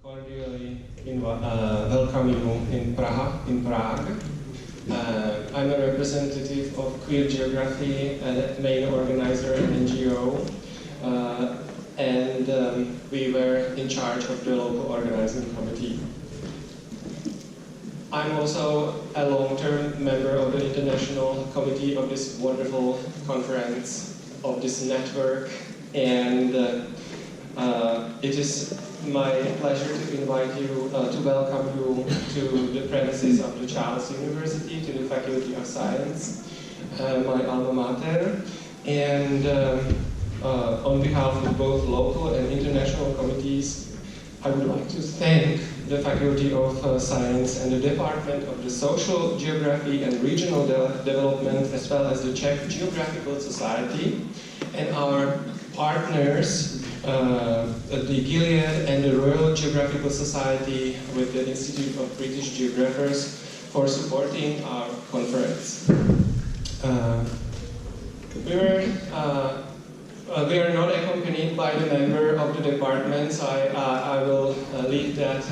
cordially welcome you in Prague. I'm a representative of Queer Geography, a main organizer and NGO, and we were in charge of the local organizing committee. I'm also a long-term member of the international committee of this wonderful conference, of this network, and it is my pleasure to invite you, to welcome you to the premises of the Charles University, to the Faculty of Science, my alma mater, and on behalf of both local and international committees, I would like to thank the Faculty of Science and the Department of the Social Geography and Regional Development, as well as the Czech Geographical Society, and our partners, the Gilead and the Royal Geographical Society with the Institute of British Geographers, for supporting our conference. We are not accompanied by the member of the department, so I will leave that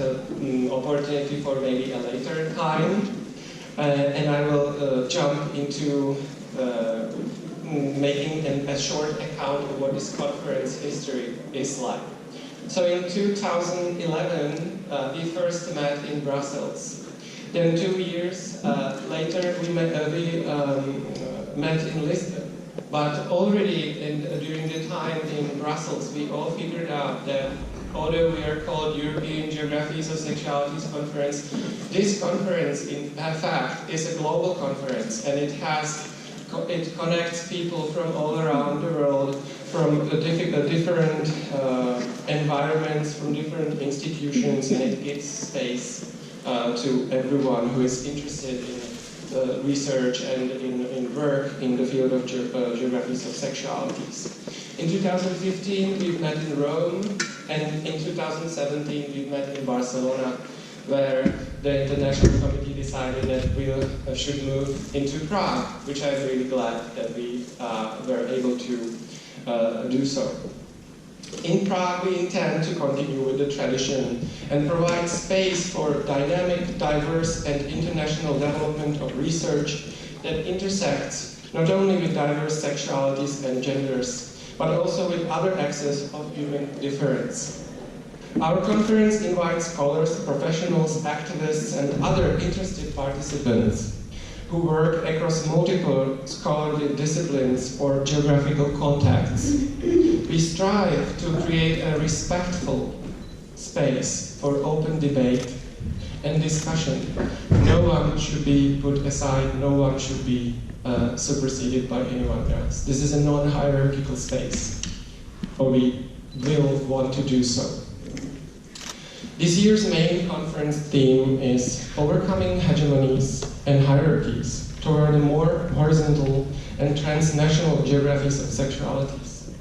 opportunity for maybe a later time, and I will jump into making a short account of what this conference history is like. So in 2011, we first met in Brussels. Then 2 years later, we met in Lisbon. But already during the time in Brussels, we all figured out that although we are called European Geographies of Sexualities Conference, this conference in fact is a global conference, and it connects people from all around the world, from different environments, from different institutions, and it gives space to everyone who is interested in research and in work in the field of geographies of sexualities. In 2015, we met in Rome, and in 2017, we met in Barcelona, where the International Committee decided that we should move into Prague, which I'm really glad that we were able to do so. In Prague, we intend to continue with the tradition and provide space for dynamic, diverse, and international development of research that intersects not only with diverse sexualities and genders, but also with other axes of human difference. Our conference invites scholars, professionals, activists, and other interested participants who work across multiple scholarly disciplines or geographical contexts. We strive to create a respectful space for open debate and discussion. No one should be put aside, no one should be superseded by anyone else. This is a non-hierarchical space, or we will want to do so. This year's main conference theme is Overcoming Hegemonies and Hierarchies toward a more horizontal and transnational geographies of sexualities.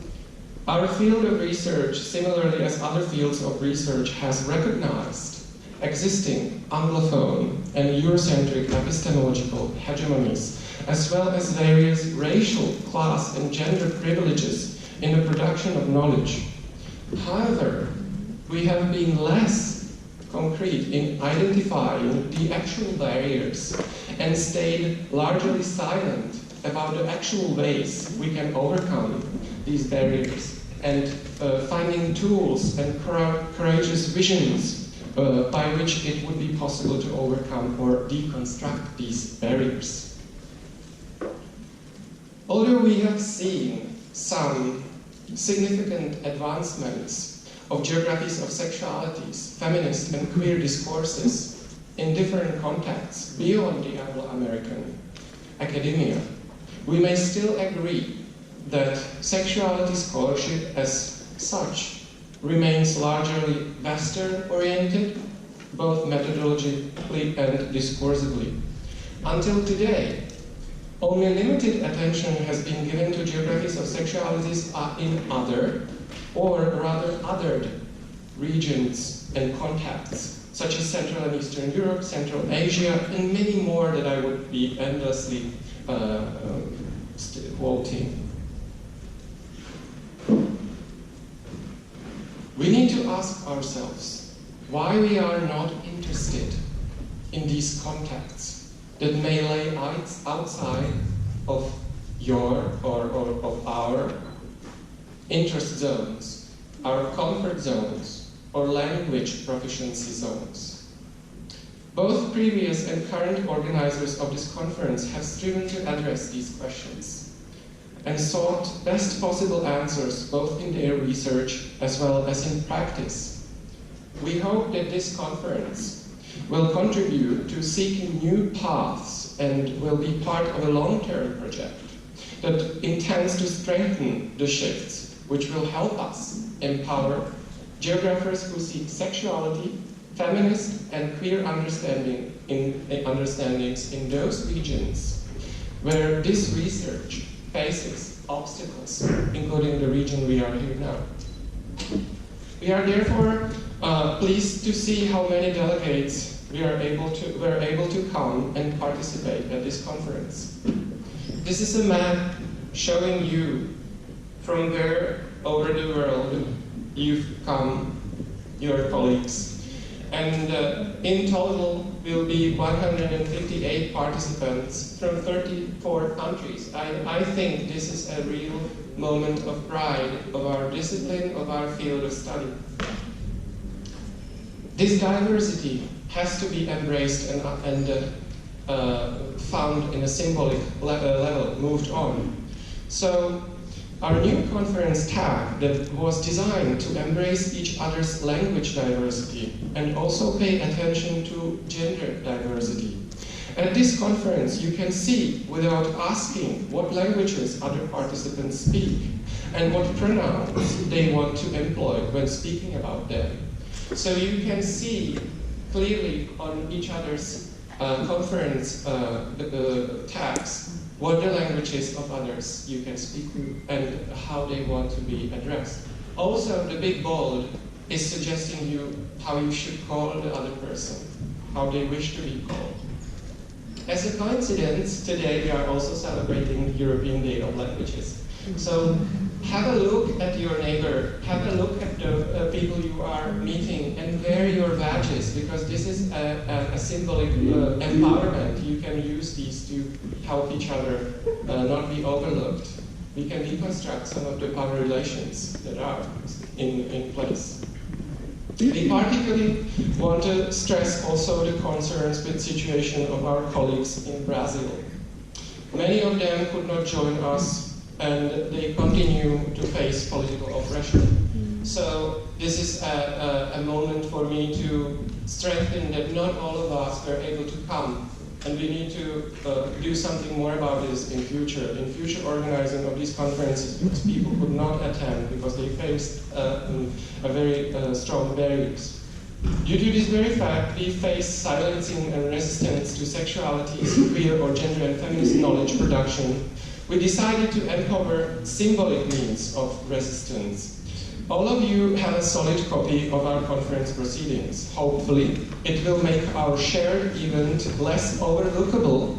Our field of research, similarly as other fields of research, has recognized existing Anglophone and Eurocentric epistemological hegemonies, as well as various racial, class, and gender privileges in the production of knowledge. However, we have been less concrete in identifying the actual barriers and stayed largely silent about the actual ways we can overcome these barriers, and finding tools and courageous visions by which it would be possible to overcome or deconstruct these barriers. Although we have seen some significant advancements of geographies of sexualities, feminist and queer discourses in different contexts beyond the Anglo-American academia, we may still agree that sexuality scholarship as such remains largely Western-oriented, both methodologically and discursively. Until today, only limited attention has been given to geographies of sexualities in other, or rather othered, regions and contexts, such as Central and Eastern Europe, Central Asia, and many more that I would be endlessly quoting. We need to ask ourselves, why we are not interested in these contacts that may lay outside of your or of our interest zones, our comfort zones, or language proficiency zones. Both previous and current organizers of this conference have striven to address these questions and sought best possible answers both in their research as well as in practice. We hope that this conference will contribute to seeking new paths and will be part of a long-term project that intends to strengthen the shifts which will help us empower geographers who seek sexuality, feminist and queer understandings in those regions where this research faces obstacles, including the region we are here now. We are therefore pleased to see how many delegates were able to come and participate at this conference. This is a map showing you from where over the world you've come, your colleagues. And in total will be 158 participants from 34 countries. I think this is a real moment of pride of our discipline, of our field of study. This diversity has to be embraced and found in a symbolic level, moved on. So our new conference tag that was designed to embrace each other's language diversity and also pay attention to gender diversity. At this conference, you can see, without asking, what languages other participants speak and what pronouns they want to employ when speaking about them. So you can see clearly on each other's conference tags what the languages of others you can speak and how they want to be addressed. Also, the big bold is suggesting you how you should call the other person, how they wish to be called. As a coincidence, today we are also celebrating European Day of Languages. So have a look at your neighbor, have a look at the people you are meeting and wear your badges, because this is a symbolic empowerment. You can use these to help each other not be overlooked. We can deconstruct some of the power relations that are in place. We particularly want to stress also the concerns with the situation of our colleagues in Brazil. Many of them could not join us and they continue to face political oppression. So this is a moment for me to strengthen that not all of us were able to come, and we need to do something more about this in future. In future organizing of these conferences, because people could not attend because they faced a very strong barriers. Due to this very fact, we face silencing and resistance to sexualities, queer or gender and feminist knowledge production. We decided to uncover symbolic means of resistance. All of you have a solid copy of our conference proceedings. Hopefully, it will make our shared event less overlookable,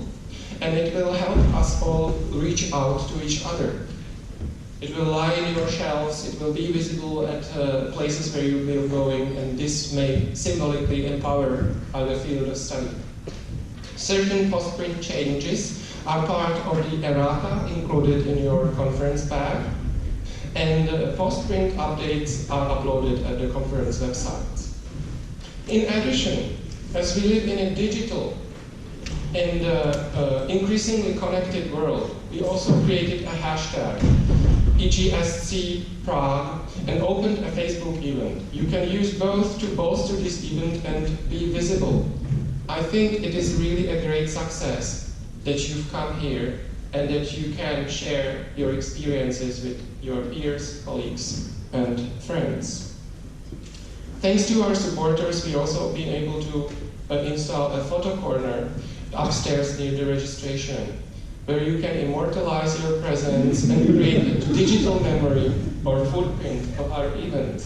and it will help us all reach out to each other. It will lie in your shelves, it will be visible at places where you will be going, and this may symbolically empower our field of study. Certain post-print changes are part of the errata included in your conference bag, and post-print updates are uploaded at the conference website. In addition, as we live in a digital and increasingly connected world, we also created a hashtag, EGSC Prague, and opened a Facebook event. You can use both to bolster this event and be visible. I think it is really a great success that you've come here and that you can share your experiences with your peers, colleagues, and friends. Thanks to our supporters, we also been able to install a photo corner upstairs near the registration, where you can immortalize your presence and create a digital memory or footprint of our event.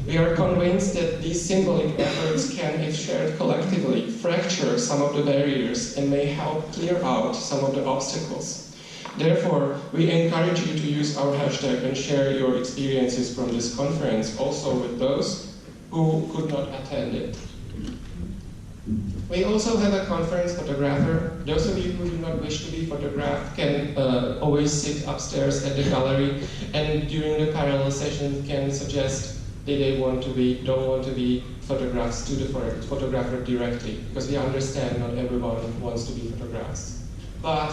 We are convinced that these symbolic efforts can, if shared collectively, fracture some of the barriers and may help clear out some of the obstacles. Therefore, we encourage you to use our hashtag and share your experiences from this conference also with those who could not attend it. We also have a conference photographer. Those of you who do not wish to be photographed can always sit upstairs at the gallery, and during the parallel session can suggest that they don't want to be photographed to the photographer directly, because we understand not everyone wants to be photographed. But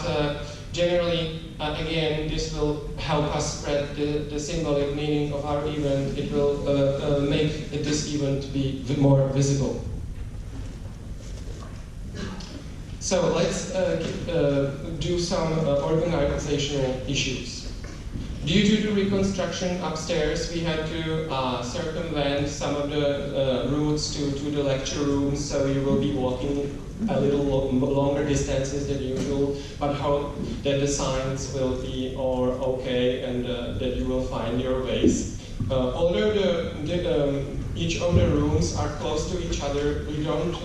generally, again, this will help us spread the symbolic meaning of our event. It will make this event be more visible. So let's do some organizational issues. Due to the reconstruction upstairs, we had to circumvent some of the routes to the lecture rooms, so you will be walking a little longer distances than usual, but hope that the signs will be all okay and that you will find your ways. Although each of the rooms are close to each other, we don't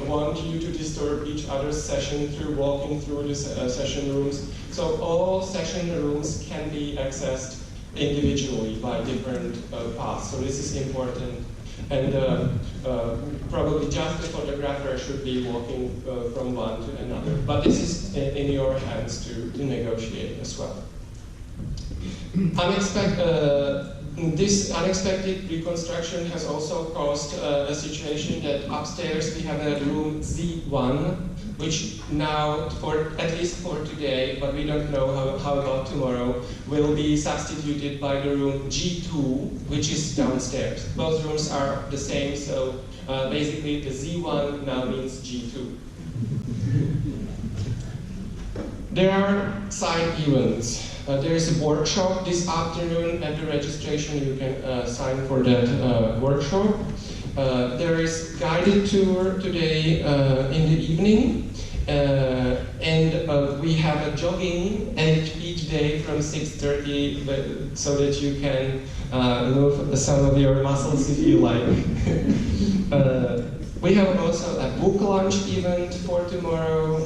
want you to disturb each other's session through walking through the session rooms. So all session rooms can be accessed individually by different paths. So this is important. And probably just the photographer should be walking from one to another. But this is in your hands to negotiate as well. This unexpected reconstruction has also caused a situation that upstairs we have a room Z1, which now, at least for today, but we don't know how about tomorrow, will be substituted by the room G2, which is downstairs. Both rooms are the same, so basically the Z1 now means G2. There are side events. There is a workshop this afternoon at the registration. You can sign for that workshop. There is guided tour today in the evening. And we have a jogging each day from 6:30 so that you can move some of your muscles if you like. We have also a book lunch event for tomorrow.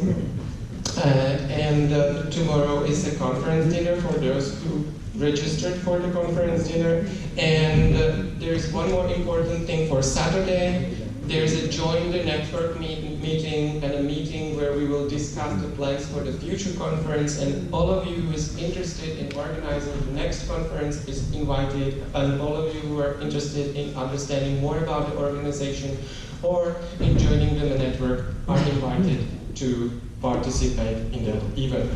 And tomorrow is a conference dinner for those who registered for the conference dinner. And there's one more important thing for Saturday. There's a join the network meeting and a meeting where we will discuss the plans for the future conference, and all of you who is interested in organizing the next conference is invited, and all of you who are interested in understanding more about the organization or in joining the network are invited to participate in that event.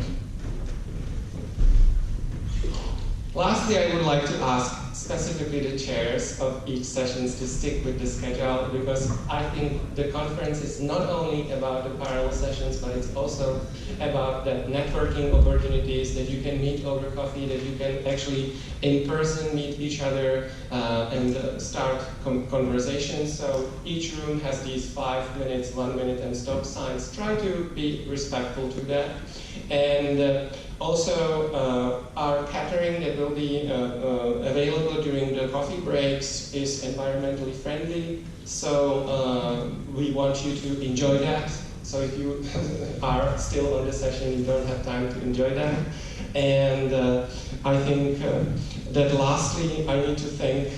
Lastly, I would like to ask specifically the chairs of each sessions to stick with the schedule, because I think the conference is not only about the parallel sessions, but it's also about the networking opportunities, that you can meet over coffee, that you can actually in person meet each other and start conversations. So each room has these 5 minutes, 1 minute and stop signs. Try to be respectful to that. And also, our catering that will be available during the coffee breaks is environmentally friendly, so we want you to enjoy that. So if you are still on the session, you don't have time to enjoy that. And I think that lastly, I need to thank,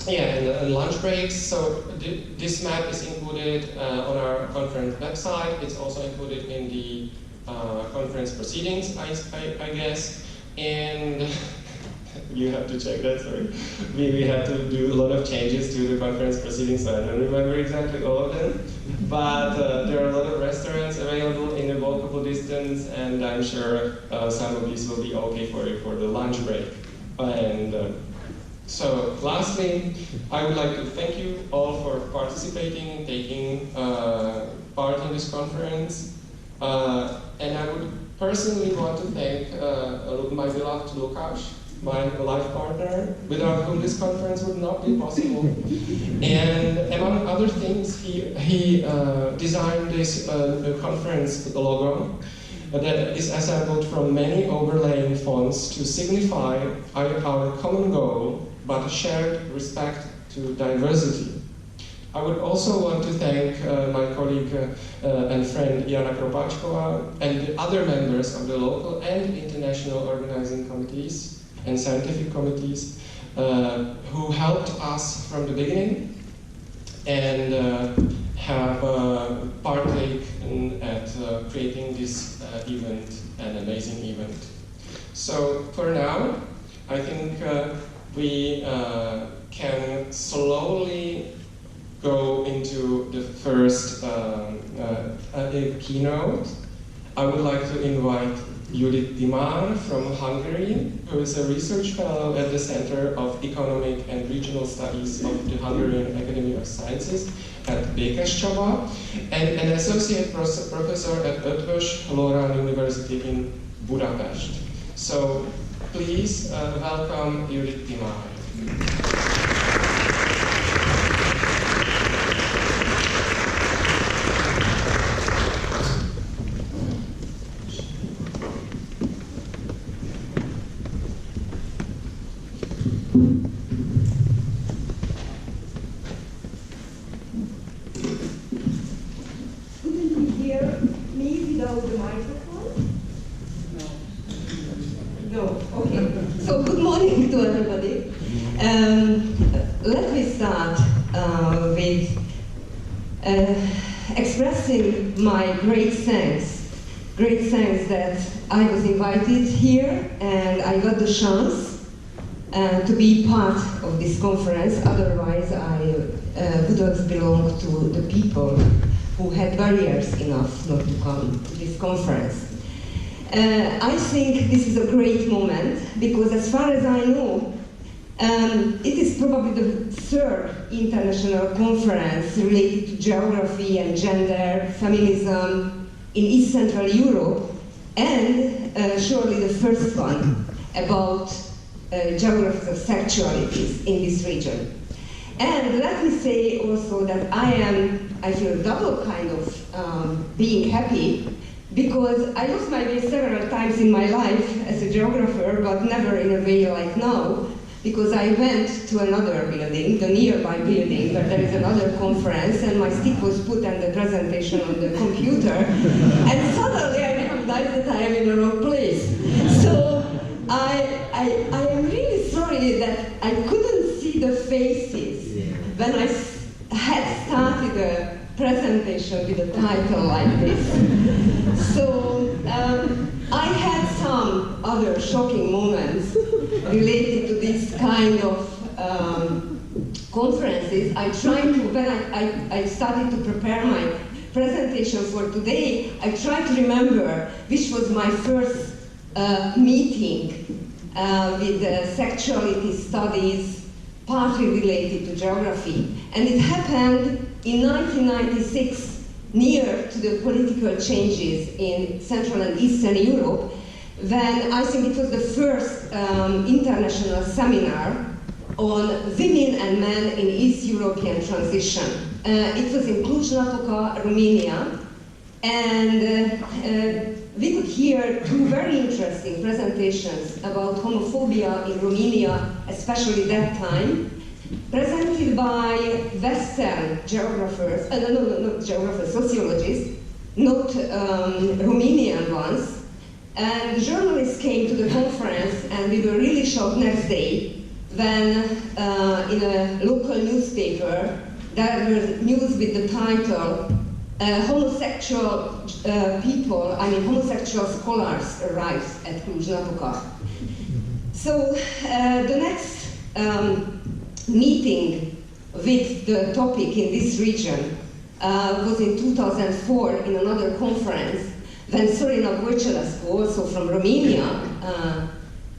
and lunch breaks. So this map is included on our conference website. It's also included in the conference proceedings, I guess, and you have to check that, sorry. We had to do a lot of changes to the conference proceedings, so I don't remember exactly all of them, but there are a lot of restaurants available in a walkable distance, and I'm sure some of these will be okay for the lunch break. And so lastly, I would like to thank you all for participating and taking part in this conference. And I would personally want to thank my beloved Lukáš, my life partner, without whom this conference would not be possible. And among other things, he designed this conference logo that is assembled from many overlaying fonts to signify our common goal, but shared respect to diversity. I would also want to thank my colleague and friend Jana Kropáčková and the other members of the local and international organizing committees and scientific committees who helped us from the beginning and have partaken at creating this event, an amazing event. So for now, I think we can slowly go into the first keynote. I would like to invite Judit Timár from Hungary, who is a research fellow at the Center of Economic and Regional Studies of the Hungarian Academy of Sciences at Békéscsaba, and an associate professor at Eötvös Loránd University in Budapest. So please welcome Judit Timár. Let me start with expressing my great thanks that I was invited here and I got the chance to be part of this conference. Otherwise, I would have belonged to the people who had barriers enough not to come to this conference. I think this is a great moment because, as far as I know, it is probably the third international conference related to geography and gender, feminism in East Central Europe, and surely the first one about geographies of sexualities in this region. And let me say also that I feel double kind of being happy, because I lost my way several times in my life as a geographer, but never in a way like now, because I went to another building, the nearby building, where there is another conference, and my stick was put on the presentation on the computer, and suddenly I recognized that I am in the wrong place. So I am really sorry that I couldn't see the faces when I had started a presentation with a title like this. So I had some other shocking moments related to this kind of conferences. I tried to, when I started to prepare my presentation for today, I tried to remember which was my first meeting with sexuality studies, partly related to geography. And it happened in 1996, near to the political changes in Central and Eastern Europe, when I think it was the first international seminar on women and men in East European transition. It was in Cluj-Napoca, Romania, and we could hear two very interesting presentations about homophobia in Romania, especially that time, presented by Western geographers, not geographers, sociologists, not Romanian ones. And journalists came to the conference, and we were really shocked next day when in a local newspaper there was news with the title homosexual homosexual scholars arrived at Cluj-Napoca. So the next meeting with the topic in this region was in 2004 in another conference, when Sorina Wojciechescu, also from Romania,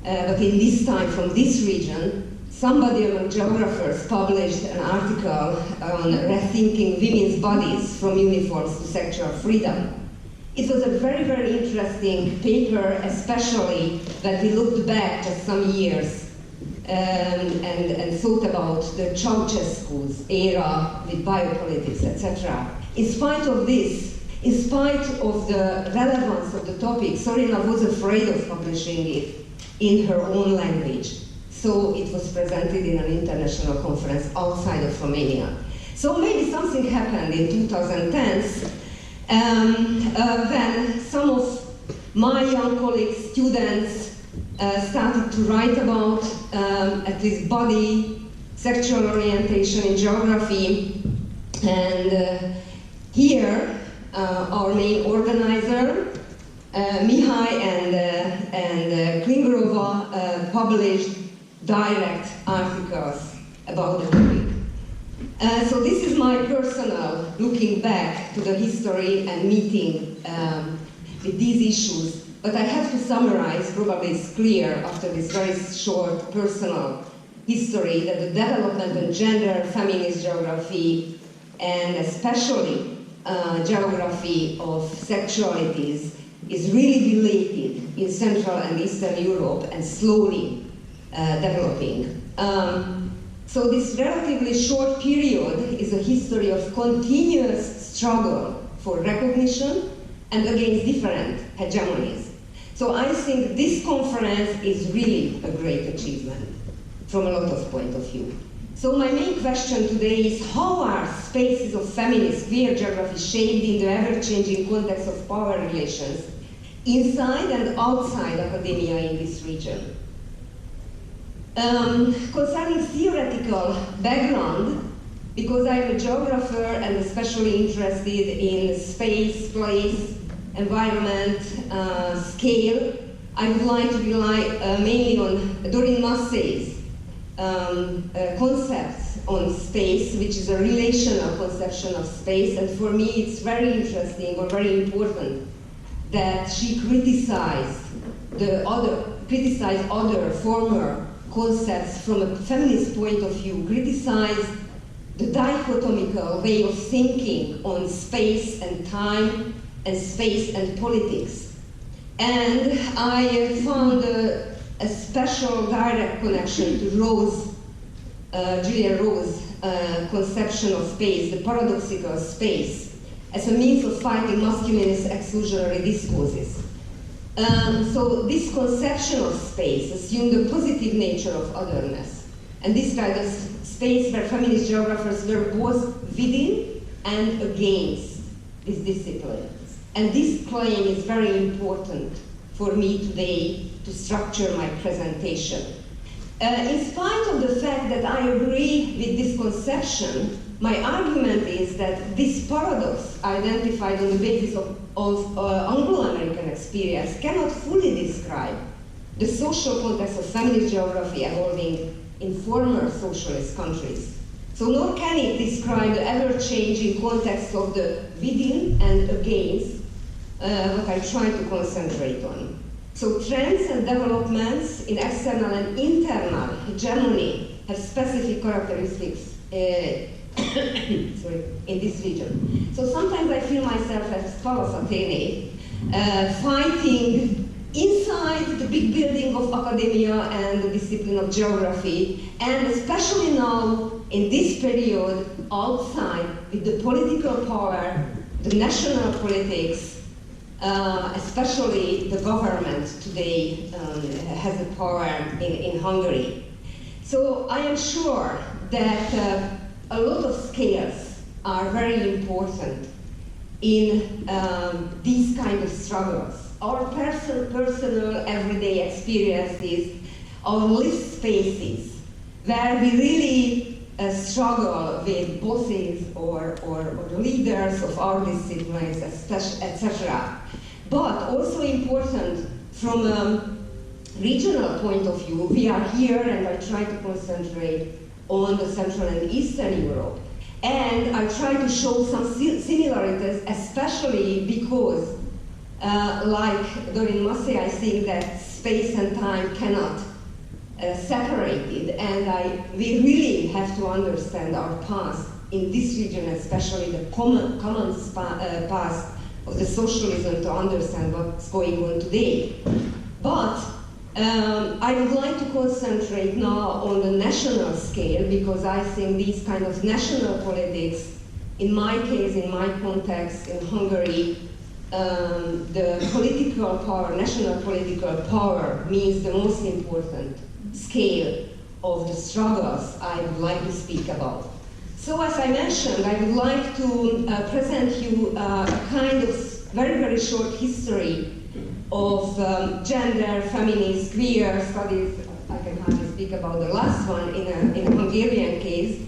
but in this time from this region, somebody among geographers published an article on rethinking women's bodies from uniforms to sexual freedom. It was a very, very interesting paper, especially that we looked back just some years and thought about the Ceausescu's era with biopolitics, etc. In spite of this, in spite of the relevance of the topic, Sorina was afraid of publishing it in her own language. So it was presented in an international conference outside of Romania. So maybe something happened in 2010s when some of my young colleagues, students, started to write about at least body, sexual orientation in geography. And here, our main organizer, Mihai and Klingrova published direct articles about the topic. So this is my personal looking back to the history and meeting with these issues. But I have to summarize, probably it's clear after this very short personal history, that the development of gender, feminist geography, and especially geography of sexualities is really related in Central and Eastern Europe and slowly developing. So this relatively short period is a history of continuous struggle for recognition and against different hegemonies. So I think this conference is really a great achievement from a lot of point of view. So my main question today is, how are spaces of feminist queer geography shaped in the ever-changing context of power relations inside and outside academia in this region? Concerning theoretical background, because I'm a geographer and especially interested in space, place, environment, scale, I would like to rely mainly on Doreen Massey's concepts on space, which is a relational conception of space, and for me it's very interesting or very important that she criticized other former concepts from a feminist point of view, criticized the dichotomical way of thinking on space and time and space and politics. And I found a special direct connection to Julia Rose's conception of space, the paradoxical space, as a means of fighting masculinist exclusionary discourses. So this conception of space assumed the positive nature of otherness, and this kind of space where feminist geographers were both within and against this discipline. And this claim is very important for me today to structure my presentation. In spite of the fact that I agree with this conception, my argument is that this paradox identified on the basis of Anglo-American experience cannot fully describe the social context of feminist geography evolving in former socialist countries. So nor can it describe the ever-changing context of the within and against what I try to concentrate on. So trends and developments in external and internal hegemony have specific characteristics in this region. So sometimes I feel myself as Paulus Atene, fighting inside the big building of academia and the discipline of geography, and especially now in this period outside with the political power, the national politics, especially the government today has the power in Hungary. So I am sure that a lot of scales are very important in these kind of struggles. Our personal everyday experiences, our lived spaces, where we really struggle with bosses or leaders of our disciplines, etc. But also important from a regional point of view, we are here and I try to concentrate on the Central and Eastern Europe. And I try to show some similarities, especially because, like Doreen Massey, I think that space and time cannot separate it, and we really have to understand our past in this region, especially the common past of the socialism, to understand what's going on today. But I would like to concentrate now on the national scale, because I think these kind of national politics, in my case, in my context, in Hungary, the political power, national political power, means the most important scale of the struggles I would like to speak about. So as I mentioned, I would like to present you a kind of very, very short history of gender, feminist, queer studies. I can hardly speak about the last one in a Hungarian case,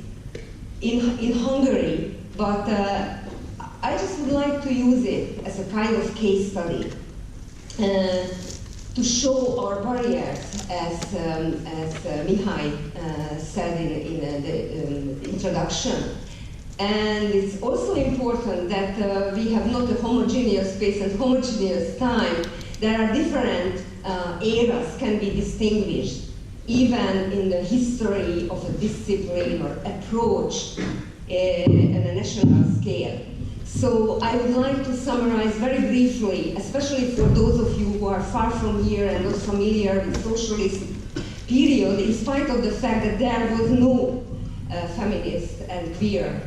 in Hungary, but I just would like to use it as a kind of case study to show our barriers, as Michal said in the introduction. And it's also important that we have not a homogeneous space and homogeneous time. There are different eras can be distinguished, even in the history of a discipline or approach on a national scale. So I would like to summarize very briefly, especially for those of you who are far from here and not familiar with socialist period, in spite of the fact that there was no feminist and queer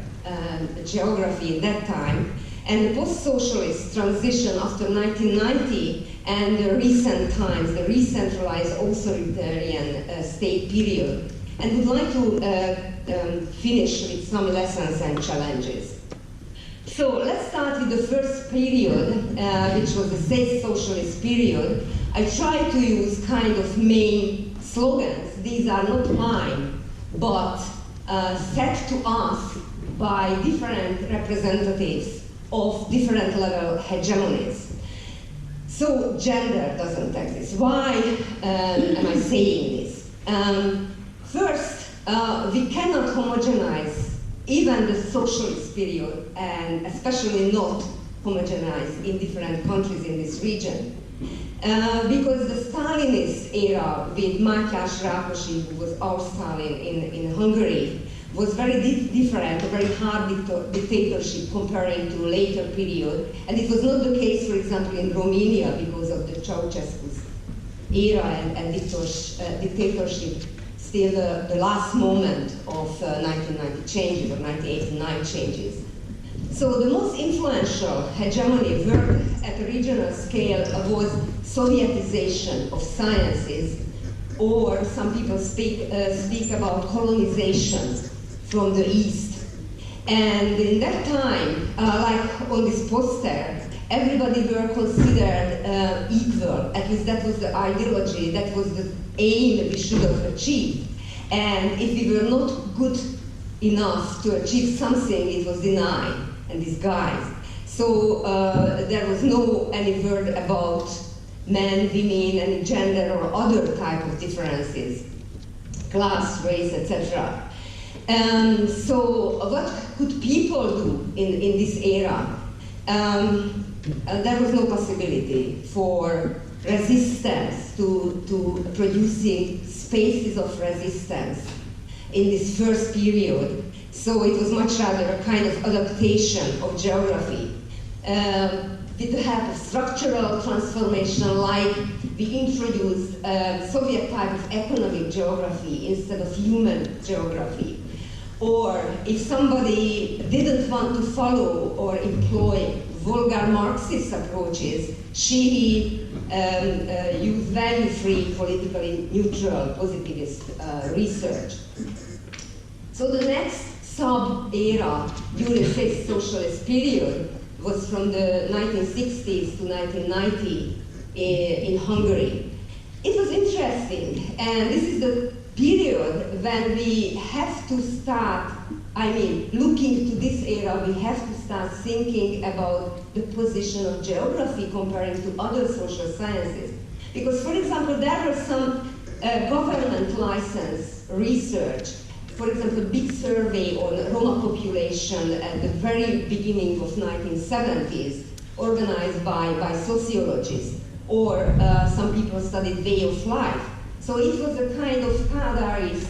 geography at that time, and the post-socialist transition after 1990 and the recent times, the re-centralized authoritarian state period. And would like to finish with some lessons and challenges. So let's start with the first period, which was the state socialist period. I tried to use kind of main slogans. These are not mine, but set to us by different representatives of different level hegemonies. So gender doesn't exist. Why am I saying this? First, we cannot homogenize even the socialist period, and especially not homogenize in different countries in this region. Because the Stalinist era with Mátyás Rákosi, who was our Stalin in Hungary, was very different, a very hard dictatorship comparing to later period. And it was not the case, for example, in Romania because of the Ceausescu's era and dictatorship, still the last moment of 1990 changes, or 1989 changes. So the most influential hegemony work at a regional scale was Sovietization of sciences, or some people speak about colonization from the East. And in that time, like on this poster, everybody were considered equal. At least that was the ideology, that was the aim we should have achieved. And if we were not good enough to achieve something, it was denied and disguised. So there was no any word about men, women, any gender or other type of differences, class, race, etc. So what could people do in this era? There was no possibility for resistance to producing spaces of resistance in this first period. So it was much rather a kind of adaptation of geography. With the help of structural transformation, like we introduced Soviet type of economic geography instead of human geography. Or if somebody didn't want to follow or employ vulgar Marxist approaches, she used value-free, politically neutral, positivist research. So the next sub-era during the fifth socialist period was from the 1960s to 1990 in Hungary. It was interesting, and this is the period when we have to start, looking to this era, we have to start thinking about the position of geography comparing to other social sciences. Because, for example, there were some government license research, for example, big survey on Roma population at the very beginning of 1970s, organized by sociologists, or some people studied way of life. So it was a kind of Kadarist,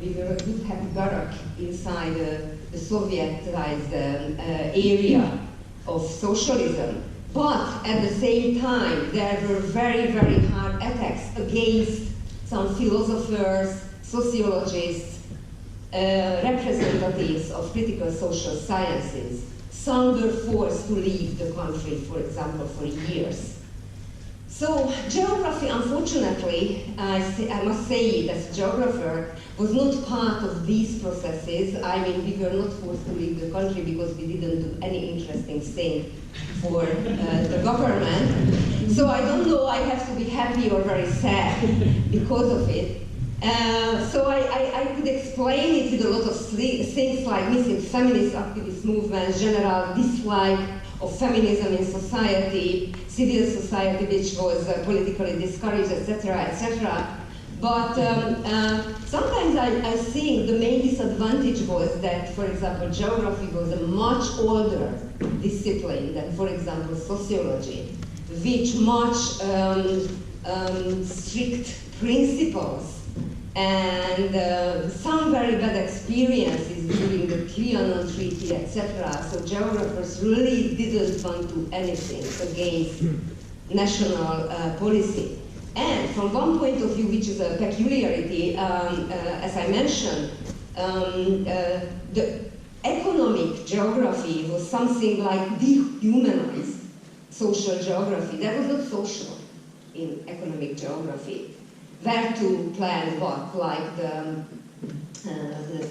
we were a good happy barak inside the Sovietized area of socialism. But at the same time, there were very, very hard attacks against some philosophers, sociologists, representatives of critical social sciences. Some were forced to leave the country, for example, for years. So geography, unfortunately, I must say it as a geographer, was not part of these processes. I mean, we were not forced to leave the country because we didn't do any interesting thing for the government. So I don't know, I have to be happy or very sad because of it. So I could explain it with a lot of things like missing feminist activist movements, general dislike of feminism in society, civil society which was politically discouraged, etc., etc. But sometimes I think the main disadvantage was that, for example, geography was a much older discipline than, for example, sociology, which much strict principles and some very bad experiences during the Trianon Treaty, etc. So geographers really didn't want to do anything against national policy. And from one point of view, which is a peculiarity, as I mentioned, the economic geography was something like dehumanized social geography. That was not social in economic geography. Where to plan what, like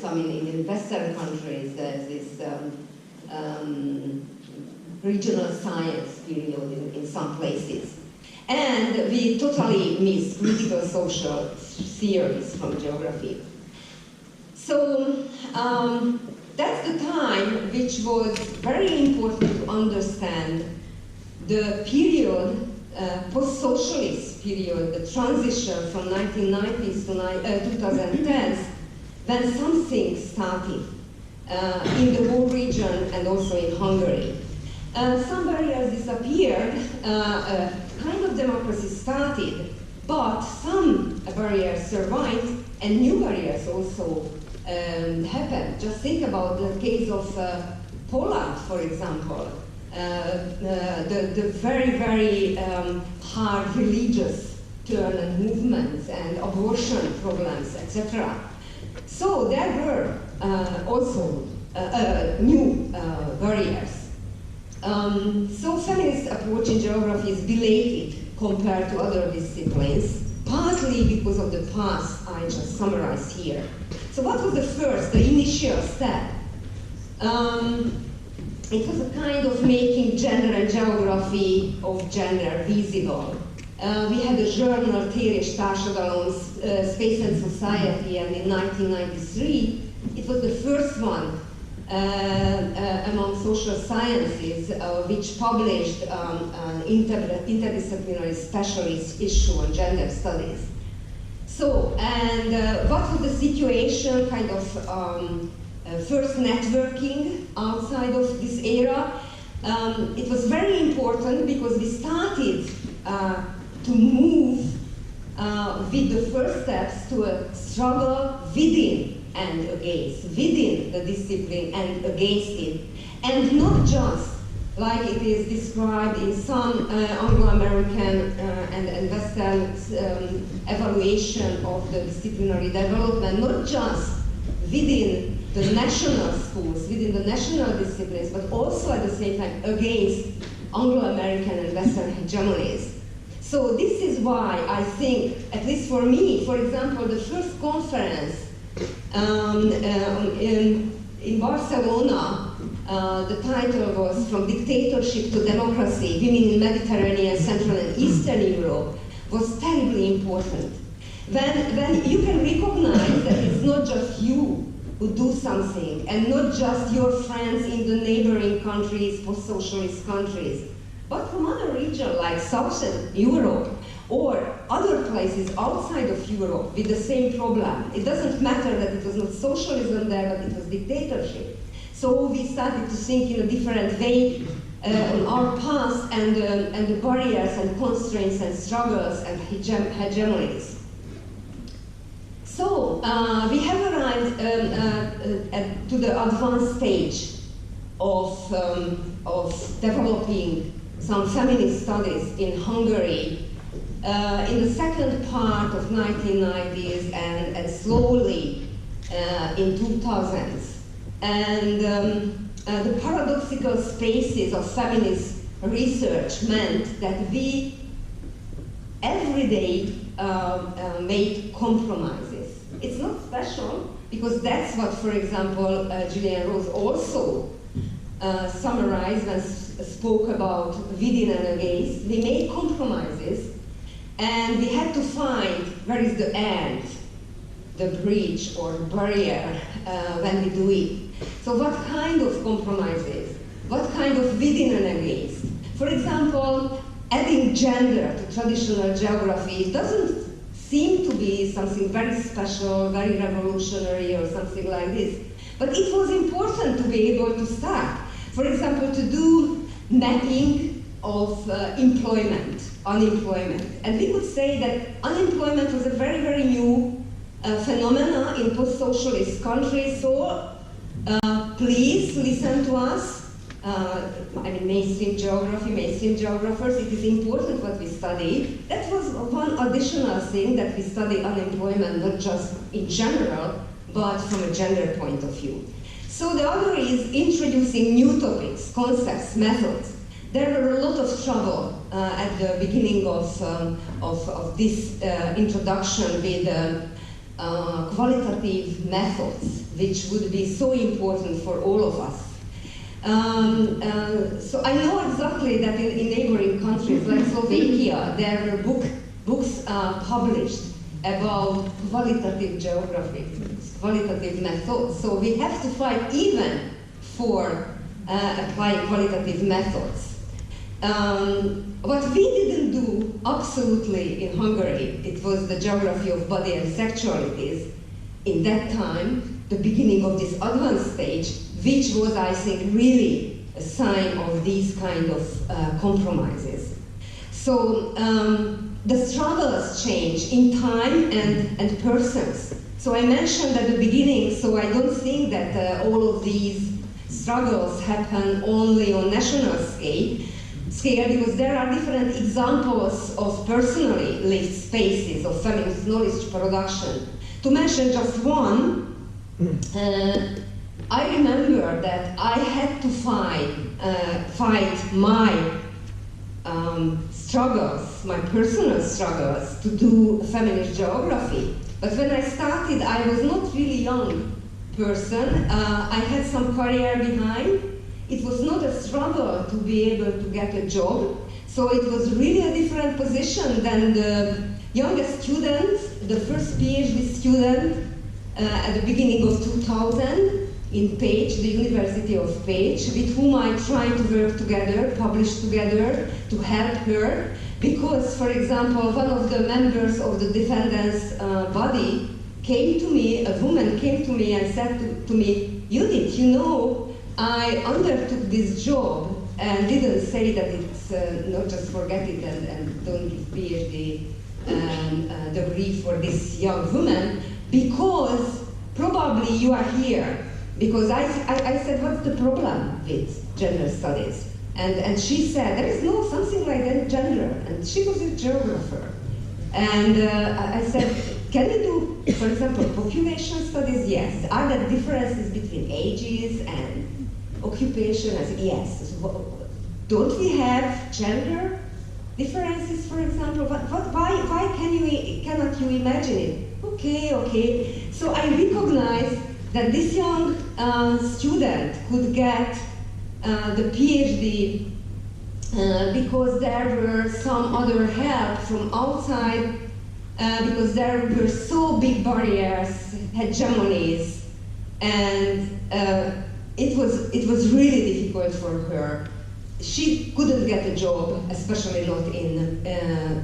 some in Western countries, there's this regional science period in some places. And we totally miss critical social theories from geography. So that's the time which was very important to understand the period, post-socialist period, the transition from 1990s to 2010s, when something started in the whole region and also in Hungary. Some barriers disappeared, kind of democracy started, but some barriers survived and new barriers also happened. Just think about the case of Poland, for example. The very, very hard religious turn and movements and abortion problems, etc. So there were also new barriers. So feminist approach in geography is belated compared to other disciplines, partly because of the past I just summarized here. So what was the first, the initial step? It was a kind of making gender and geography of gender visible. We had a journal, Tér és Társadalom, Space and Society, and in 1993, it was the first one among social sciences which published an interdisciplinary specialist issue on gender studies. So, and what was the situation, kind of first networking outside of this era? It was very important because we started to move with the first steps to a struggle within and against, within the discipline and against it, and not just like it is described in some Anglo-American and Western evaluation of the disciplinary development, not just within the national schools, within the national disciplines, but also at the same time against Anglo-American and Western hegemonies. So this is why I think, at least for me, for example, the first conference in Barcelona, the title was From Dictatorship to Democracy, Women in Mediterranean, Central and Eastern Europe, was terribly important. When you can recognize that it's not just you who do something, and not just your friends in the neighboring countries, post-socialist countries, but from other regions like Southern Europe, or other places outside of Europe with the same problem. It doesn't matter that it was not socialism there, but it was dictatorship. So we started to think in a different way on our past and the barriers and constraints and struggles and hegemonies. So we have arrived to the advanced stage of developing some feminist studies in Hungary in the second part of 1990s and slowly in 2000s. And the paradoxical spaces of feminist research meant that we every day made compromises. It's not special, because that's what, for example, Julian Rose also summarized and spoke about within and against. We made compromises, and we had to find where is the end, the bridge or barrier when we do it. So what kind of compromises? What kind of within and against? For example, adding gender to traditional geography doesn't seem to be something very special, very revolutionary or something like this. But it was important to be able to start. For example, to do mapping of employment, unemployment. And we could say that unemployment was a very, very new phenomena in post-socialist countries. So please listen to us. I mean, mainstream geography, mainstream geographers, it is important what we study. That was one additional thing, that we study unemployment, not just in general, but from a gender point of view. So the other is introducing new topics, concepts, methods. There were a lot of trouble at the beginning of this introduction with qualitative methods, which would be so important for all of us. So I know exactly that in neighboring countries like Slovakia, there were books published about qualitative geography, qualitative methods. So we have to fight even for applying qualitative methods. What we didn't do absolutely in Hungary, it was the geography of body and sexualities. In that time, the beginning of this advanced stage, which was, I think, really a sign of these kind of compromises. So the struggles change in time and persons. So I mentioned at the beginning, so I don't think that all of these struggles happen only on national scale, because there are different examples of personally lived spaces of feminist knowledge production. To mention just one, I remember that I had to fight my struggles, my personal struggles, to do feminist geography. But when I started, I was not really young person. I had some career behind. It was not a struggle to be able to get a job. So it was really a different position than the youngest student, the first PhD student at the beginning of 2000 in Page, the University of Page, with whom I tried to work together, publish together, to help her. Because, for example, one of the members of the defendant's body came to me, a woman came to me and said to me, Judit, you know, I undertook this job and didn't say that it's not just forget it and don't give PhD degree for this young woman, because probably you are here. Because I said, what's the problem with gender studies? And she said, there is no something like that gender. And she was a geographer. And I said, can you do, for example, population studies? Yes. Are there differences between ages and occupation? I said, yes. Don't we have gender differences, for example? Why cannot you imagine it? Okay. So I recognized that this young student could get the PhD because there were some other help from outside, because there were so big barriers, hegemonies, and it was really difficult for her. She couldn't get a job, especially not in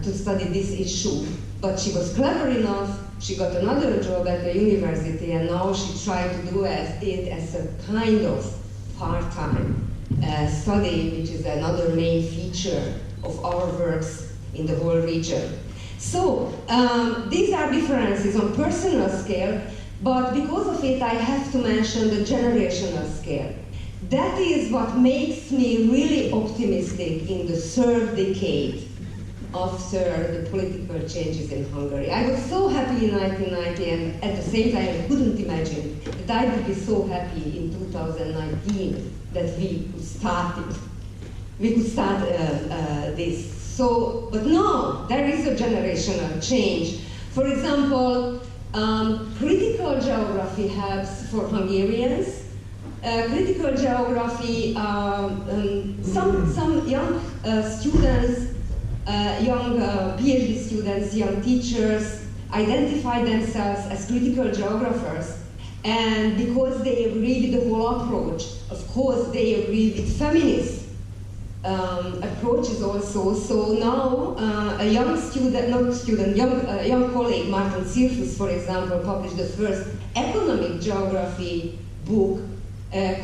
to study this issue, but she was clever enough. She got another job at the university, and now she tried to do it as a kind of part-time study, which is another main feature of our works in the whole region. So these are differences on personal scale, but because of it, I have to mention the generational scale. That is what makes me really optimistic in the third decade after the political changes in Hungary. I was so happy in 1990, and at the same time I couldn't imagine that I would be so happy in 2019 that we could start this So, but now there is a generational change. For example, critical geography helps for Hungarians. Critical geography, some young students, young PhD students, young teachers identify themselves as critical geographers, and because they agree with the whole approach, of course they agree with feminist approaches also. So now a young student, not student, young colleague, Martin Sirfus, for example, published the first economic geography book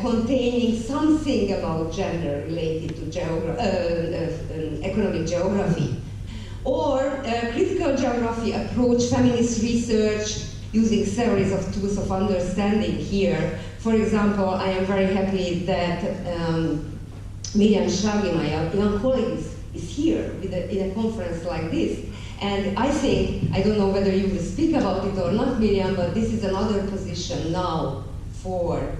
containing something about gender related to economic geography. Or critical geography approach feminist research using series of tools of understanding here. For example, I am very happy that Miriam Shagi, my young colleague, is here in a conference like this. And I think, I don't know whether you will speak about it or not, Miriam, but this is another position now for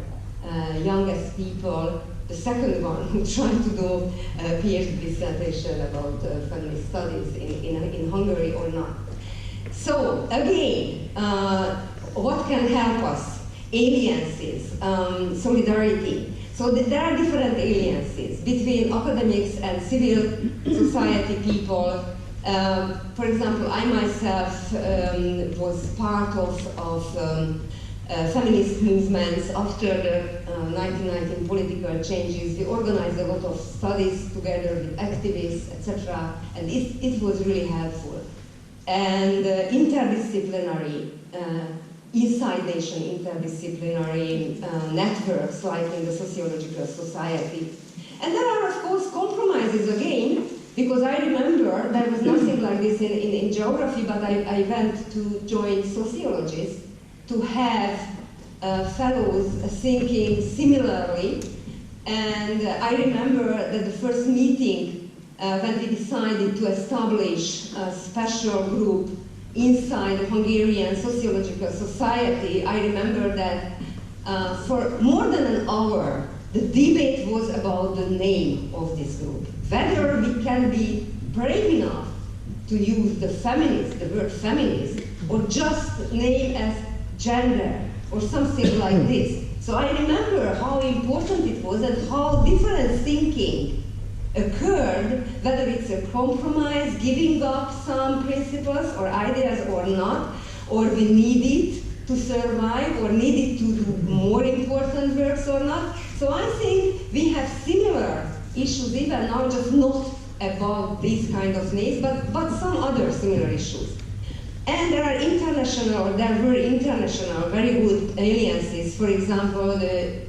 youngest people, the second one who trying to do a PhD dissertation about feminist studies in Hungary or not. So again, what can help us? Alliances, solidarity. So there are different alliances between academics and civil society people. For example, I myself was part of feminist movements after the 1919 political changes. We organized a lot of studies together with activists, etc., and it was really helpful. And interdisciplinary, inside nation interdisciplinary networks like in the sociological society. And there are, of course, compromises again, because I remember there was nothing like this in geography, but I went to join sociologists to have fellows thinking similarly. And I remember that the first meeting when we decided to establish a special group inside the Hungarian Sociological Society, I remember that for more than an hour, the debate was about the name of this group. Whether we can be brave enough to use the word feminist, or just name as gender, or something like this. So I remember how important it was and how different thinking occurred, whether it's a compromise, giving up some principles or ideas or not, or we need it to survive, or need it to do more important works or not. So I think we have similar issues even now, just not about these kind of names, but some other similar issues. And there were international, very good alliances. For example,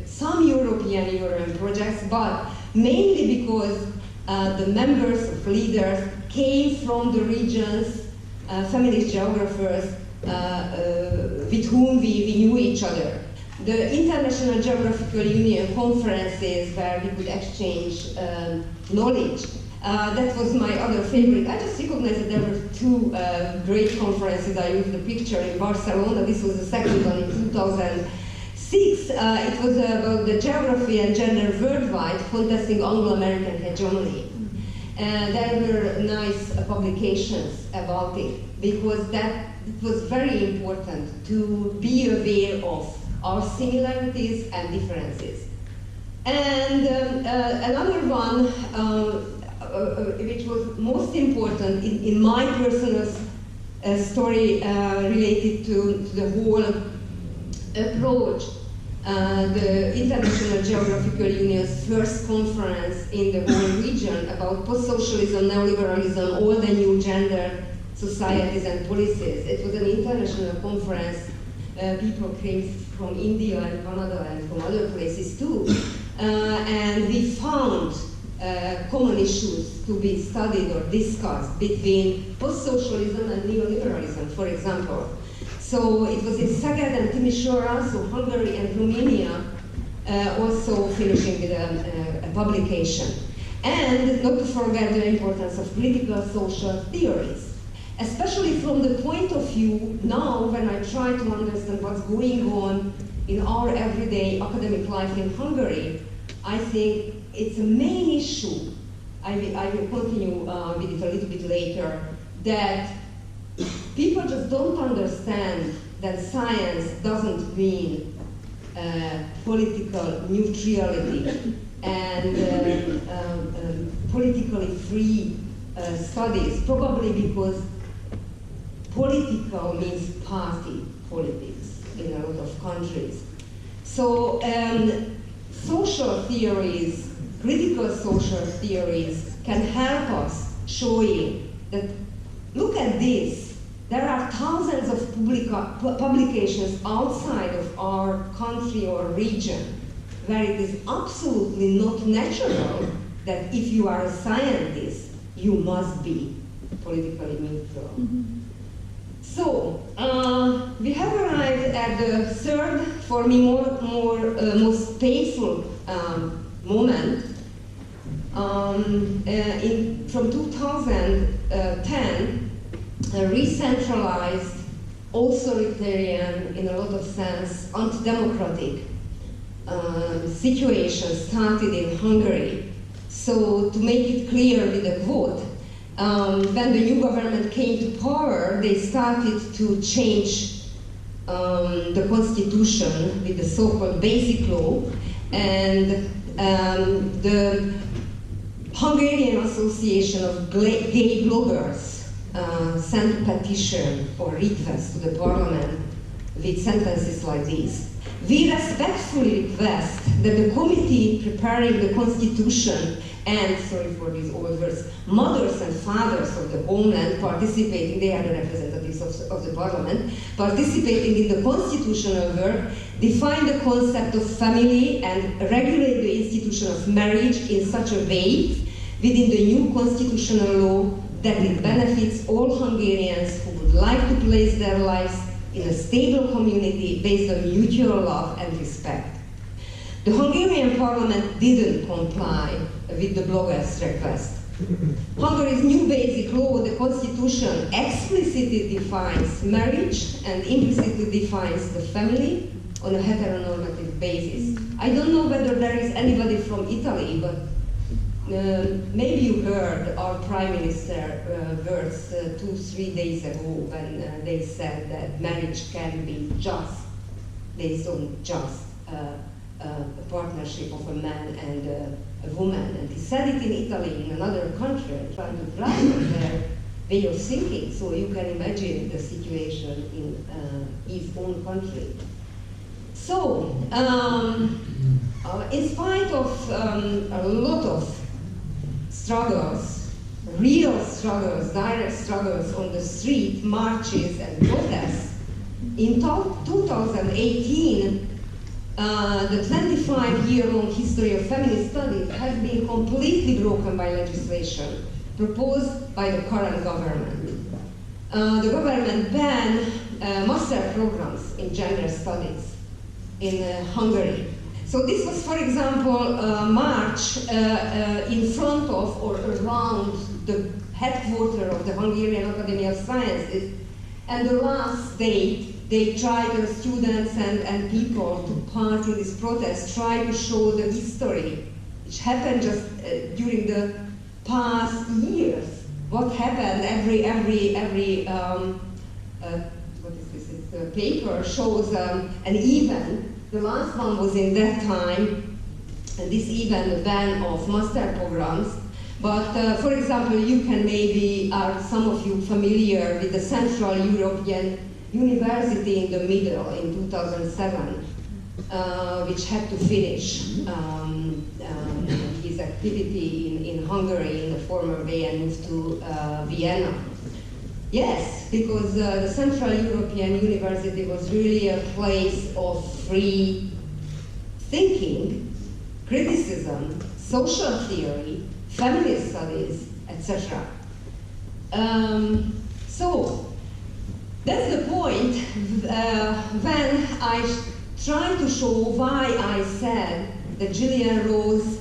some European Union projects, but mainly because the members of leaders came from the regions, feminist geographers with whom we knew each other. The International Geographical Union conferences where we could exchange knowledge. That was my other favorite. I just recognized that there were two great conferences. I used the picture in Barcelona. This was the second one in 2006. It was about the geography and gender worldwide, contesting Anglo-American hegemony. And there were nice publications about it, because it was very important to be aware of our similarities and differences. And another one, which was most important in my personal story related to the whole approach, the International Geographical Union's first conference in the whole region about post-socialism, neoliberalism, all the new gender societies and policies. It was an international conference. People came from India and Canada and from other places too. And we found common issues to be studied or discussed between post-socialism and neoliberalism, for example. So it was in Szeged and Timisoara, so Hungary and Romania, also finishing with a publication. And not to forget the importance of political social theories, especially from the point of view now when I try to understand what's going on in our everyday academic life in Hungary. I think it's a main issue I will continue with it a little bit later, that people just don't understand that science doesn't mean political neutrality and politically free studies, probably because political means party politics in a lot of countries. So social theories, critical social theories can help us showing that, look at this, there are thousands of publications outside of our country or region where it is absolutely not natural that if you are a scientist, you must be politically neutral. Mm-hmm. So, we have arrived at the third, for me, most painful moment. From 2010, a re-centralized, authoritarian, in a lot of sense, anti-democratic situation started in Hungary. So, to make it clear with a quote, when the new government came to power, they started to change the constitution with the so-called basic law, and the Hungarian Association of Gay Bloggers sent a petition or request to the parliament with sentences like this. We respectfully request that the committee preparing the constitution and, sorry for these old words, mothers and fathers of the homeland participating, they are the representatives of the parliament, participating in the constitutional work, define the concept of family and regulate the institution of marriage in such a way within the new constitutional law that it benefits all Hungarians who would like to place their lives in a stable community based on mutual love and respect. The Hungarian parliament didn't comply with the bloggers' request. Hungary's new basic law, the constitution, explicitly defines marriage and implicitly defines the family on a heteronormative basis. I don't know whether there is anybody from Italy, but maybe you heard our Prime Minister words 2-3 days ago when they said that marriage can be just based on just a partnership of a man and a woman. And he said it in Italy, in another country, trying to grasp their way of thinking. So you can imagine the situation in his own country. So, in spite of a lot of struggles, real struggles, direct struggles on the street, marches and protests, in 2018, the 25-year-long history of feminist studies has been completely broken by legislation proposed by the current government. The government banned master programs in gender studies in Hungary. So this was, for example, a march in front of or around the headquarters of the Hungarian Academy of Sciences, and the last day they tried, the students and people to part in this protest, try to show the history, which happened just during the past years. What happened? Every what is this? It's a paper shows an event. The last one was in that time, and this event, the ban of master programs. But for example, you can maybe, are some of you familiar with the Central European University in the middle in 2007, which had to finish his activity in Hungary in the former way and moved to Vienna. Yes, because the Central European University was really a place of free thinking, criticism, social theory, feminist studies, etc. So that's the point when I try to show why I said that Gillian Rowe's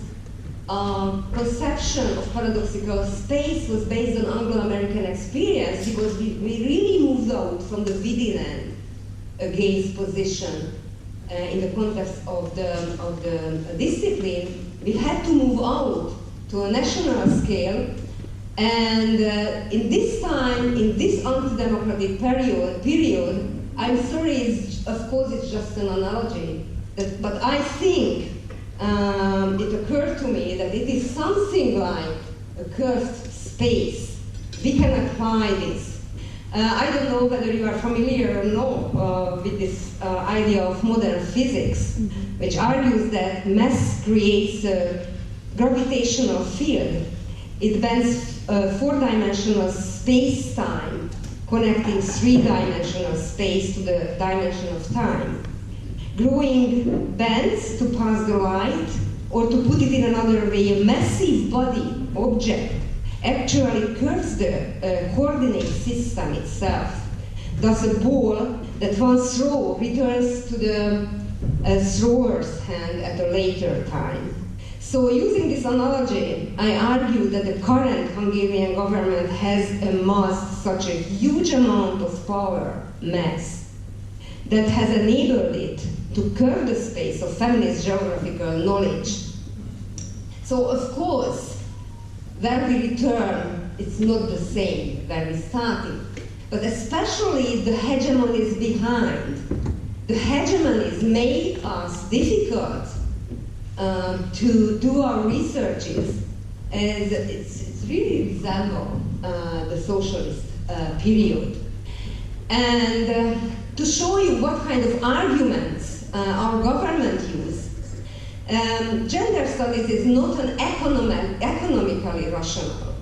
conception of paradoxical space was based on Anglo-American experience, because we really moved out from the Vidinen gaze position in the context of the discipline. We had to move out to a national scale. And in this time, in this anti-democratic period, I'm sorry, of course it's just an analogy, but I think it occurred to me that it is something like a cursed space. We can apply this. I don't know whether you are familiar or no with this idea of modern physics, which argues that mass creates a gravitational field. It bends four-dimensional space-time, connecting three-dimensional space to the dimension of time. Glowing bands to pass the light, or to put it in another way, a massive body, object, actually curves the coordinate system itself. Thus a ball that once thrown returns to the thrower's hand at a later time. So using this analogy, I argue that the current Hungarian government has amassed such a huge amount of power, mass, that has enabled it to curve the space of feminist geographical knowledge. So of course, where we return, it's not the same where we started, but especially the hegemonies behind. The hegemonies made us difficult to do our researches, and it's really resemble the socialist period. And to show you what kind of arguments our government used, gender studies is not an economically rational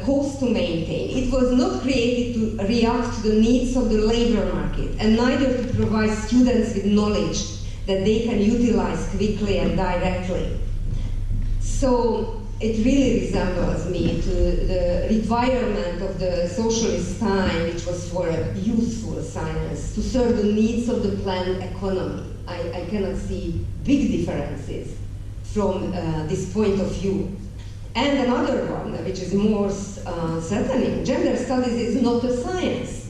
cause to maintain. It was not created to react to the needs of the labor market, and neither to provide students with knowledge that they can utilize quickly and directly. So it really resembles me to the requirement of the socialist time, which was for useful science, to serve the needs of the planned economy. I cannot see big differences from this point of view. And another one, which is more threatening, gender studies is not a science.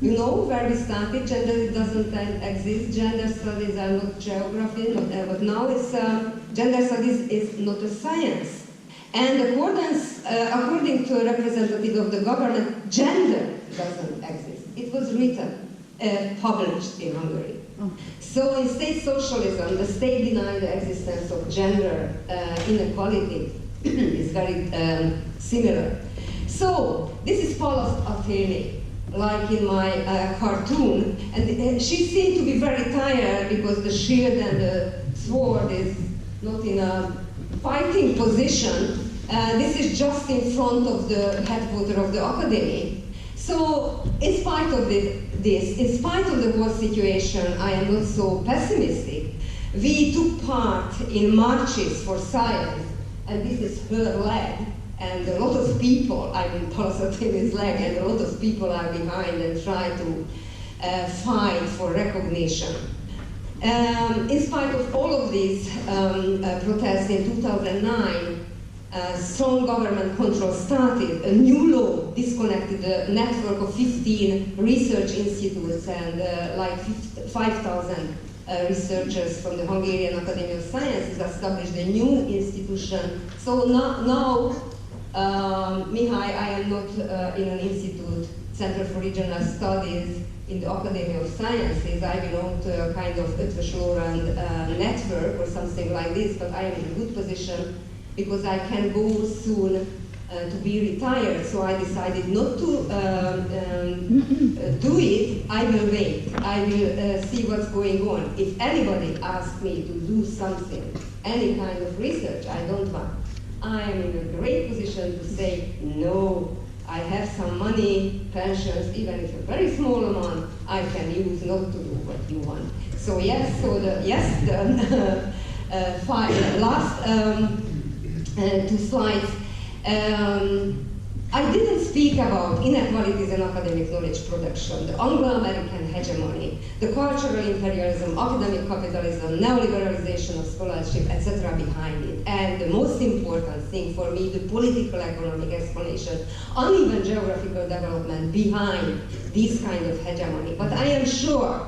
You know where we started, gender doesn't exist, gender studies are not geography, but now it's, gender studies is not a science. And according to a representative of the government, gender doesn't exist. It was written, published in Hungary. So in state socialism, the state denied the existence of gender inequality is very similar. So this is Paula Athény, like in my cartoon, and she seemed to be very tired because the shield and the sword is not in a fighting position. This is just in front of the headquarters of the academy. So in spite of this, in spite of the whole situation, I am not so pessimistic. We took part in marches for science, and this is her leg. And a lot of people, I mean, Paula Athény's leg, and a lot of people are behind and try to fight for recognition. In spite of all of these protests in 2009, strong government control started. A new law disconnected the network of 15 research institutes and like 5,000 researchers from the Hungarian Academy of Sciences, established a new institution. So now Michal, I am not in an institute, Center for Regional Studies in the Academy of Sciences. I belong to a kind of Ötvös-Loránd network or something like this, but I am in a good position because I can go soon to be retired. So I decided not to do it. I will wait. I will see what's going on. If anybody asks me to do something, any kind of research, I don't want. I am in a great position to say, no, I have some money, pensions, even if a very small amount, I can use not to do what you want. So yes, the last two slides. I didn't speak about inequalities in academic knowledge production, the Anglo-American hegemony, the cultural imperialism, academic capitalism, neoliberalization of scholarship, etc. behind it. And the most important thing for me, the political economic explanation, uneven geographical development behind this kind of hegemony. But I am sure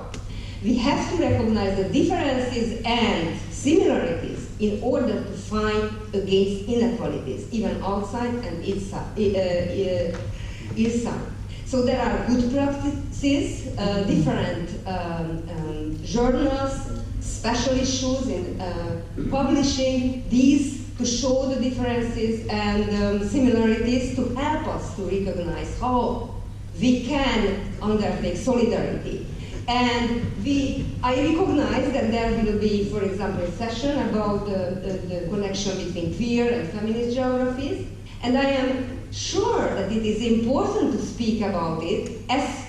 We have to recognize the differences and similarities in order to fight against inequalities, even outside and inside. So there are good practices, different journals, special issues in publishing these to show the differences and similarities to help us to recognize how we can undertake solidarity. And I recognize that there will be, for example, a session about the connection between queer and feminist geographies. And I am sure that it is important to speak about it, as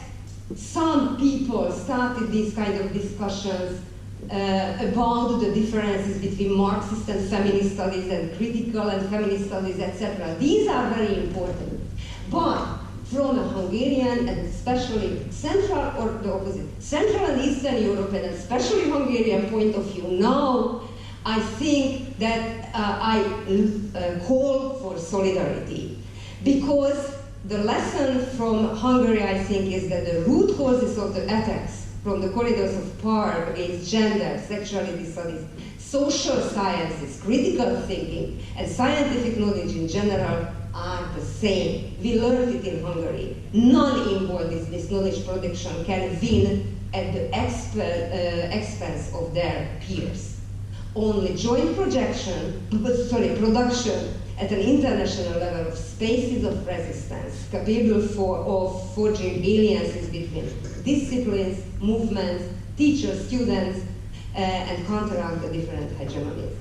some people started these kind of discussions about the differences between Marxist and feminist studies and critical and feminist studies, etc. These are very important. But from a Hungarian and especially Central and Eastern European and especially Hungarian point of view, now I think that I call for solidarity. Because the lesson from Hungary, I think, is that the root causes of the attacks from the corridors of power against gender, sexuality studies, social sciences, critical thinking, and scientific knowledge in general are the same. We learned it in Hungary. Non-embodied knowledge production can win at the expense of their peers. Only joint production at an international level of spaces of resistance capable of forging alliances between disciplines, movements, teachers, students, and counteract the different hegemonies.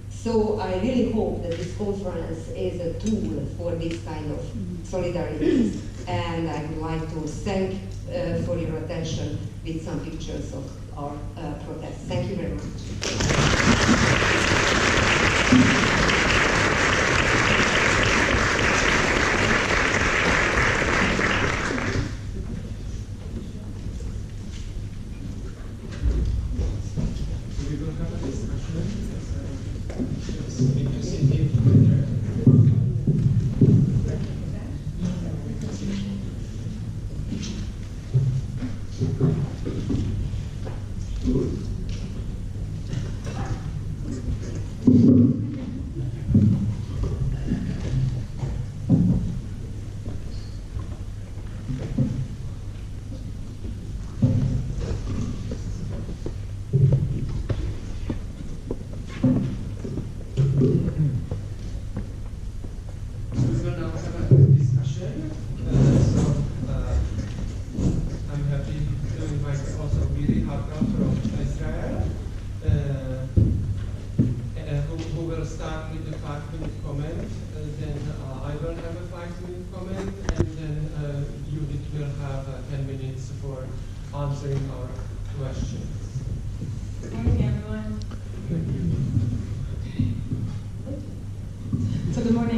So I really hope that this conference is a tool for this kind of solidarity. And I would like to thank for your attention with some pictures of our protest. Thank you very much.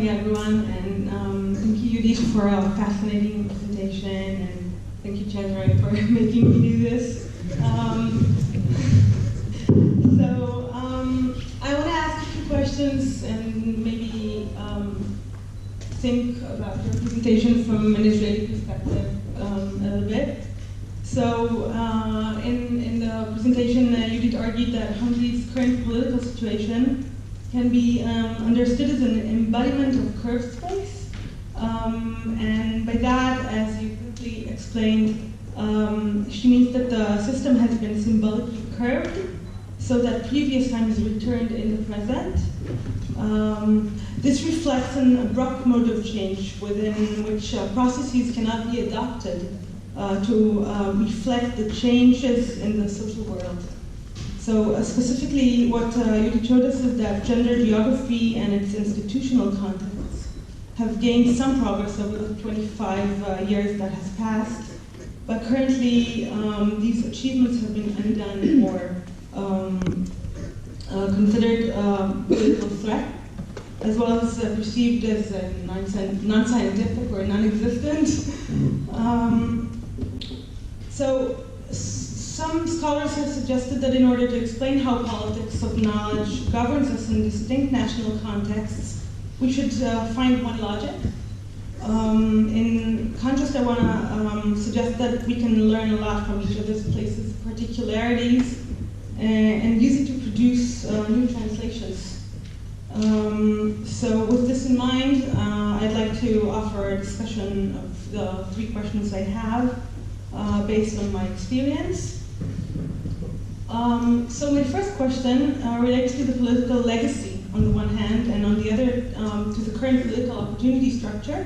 Everyone, and thank you, Judit, for a fascinating presentation, and thank you, Chandra, for making me do this. I want to ask a few questions and maybe think about your presentation from an Israeli perspective a little bit. So, in the presentation, Judit argued that Hungary's current political situation can be understood as an embodiment of curved space. And by that, as you quickly explained, she means that the system has been symbolically curved so that previous time is returned in the present. This reflects an abrupt mode of change within which processes cannot be adopted to reflect the changes in the social world. So specifically, what Judit showed us is that gender geography and its institutional contexts have gained some progress over the 25 years that has passed, but currently these achievements have been undone or considered a political threat, as well as perceived as non-scientific or non-existent. Some scholars have suggested that in order to explain how politics of knowledge governs us in distinct national contexts, we should find one logic. In contrast, I want to suggest that we can learn a lot from each other's places, particularities, and use it to produce new translations. So with this in mind, I'd like to offer a discussion of the 3 questions I have based on my experience. So my first question relates to the political legacy on the one hand, and on the other to the current political opportunity structure.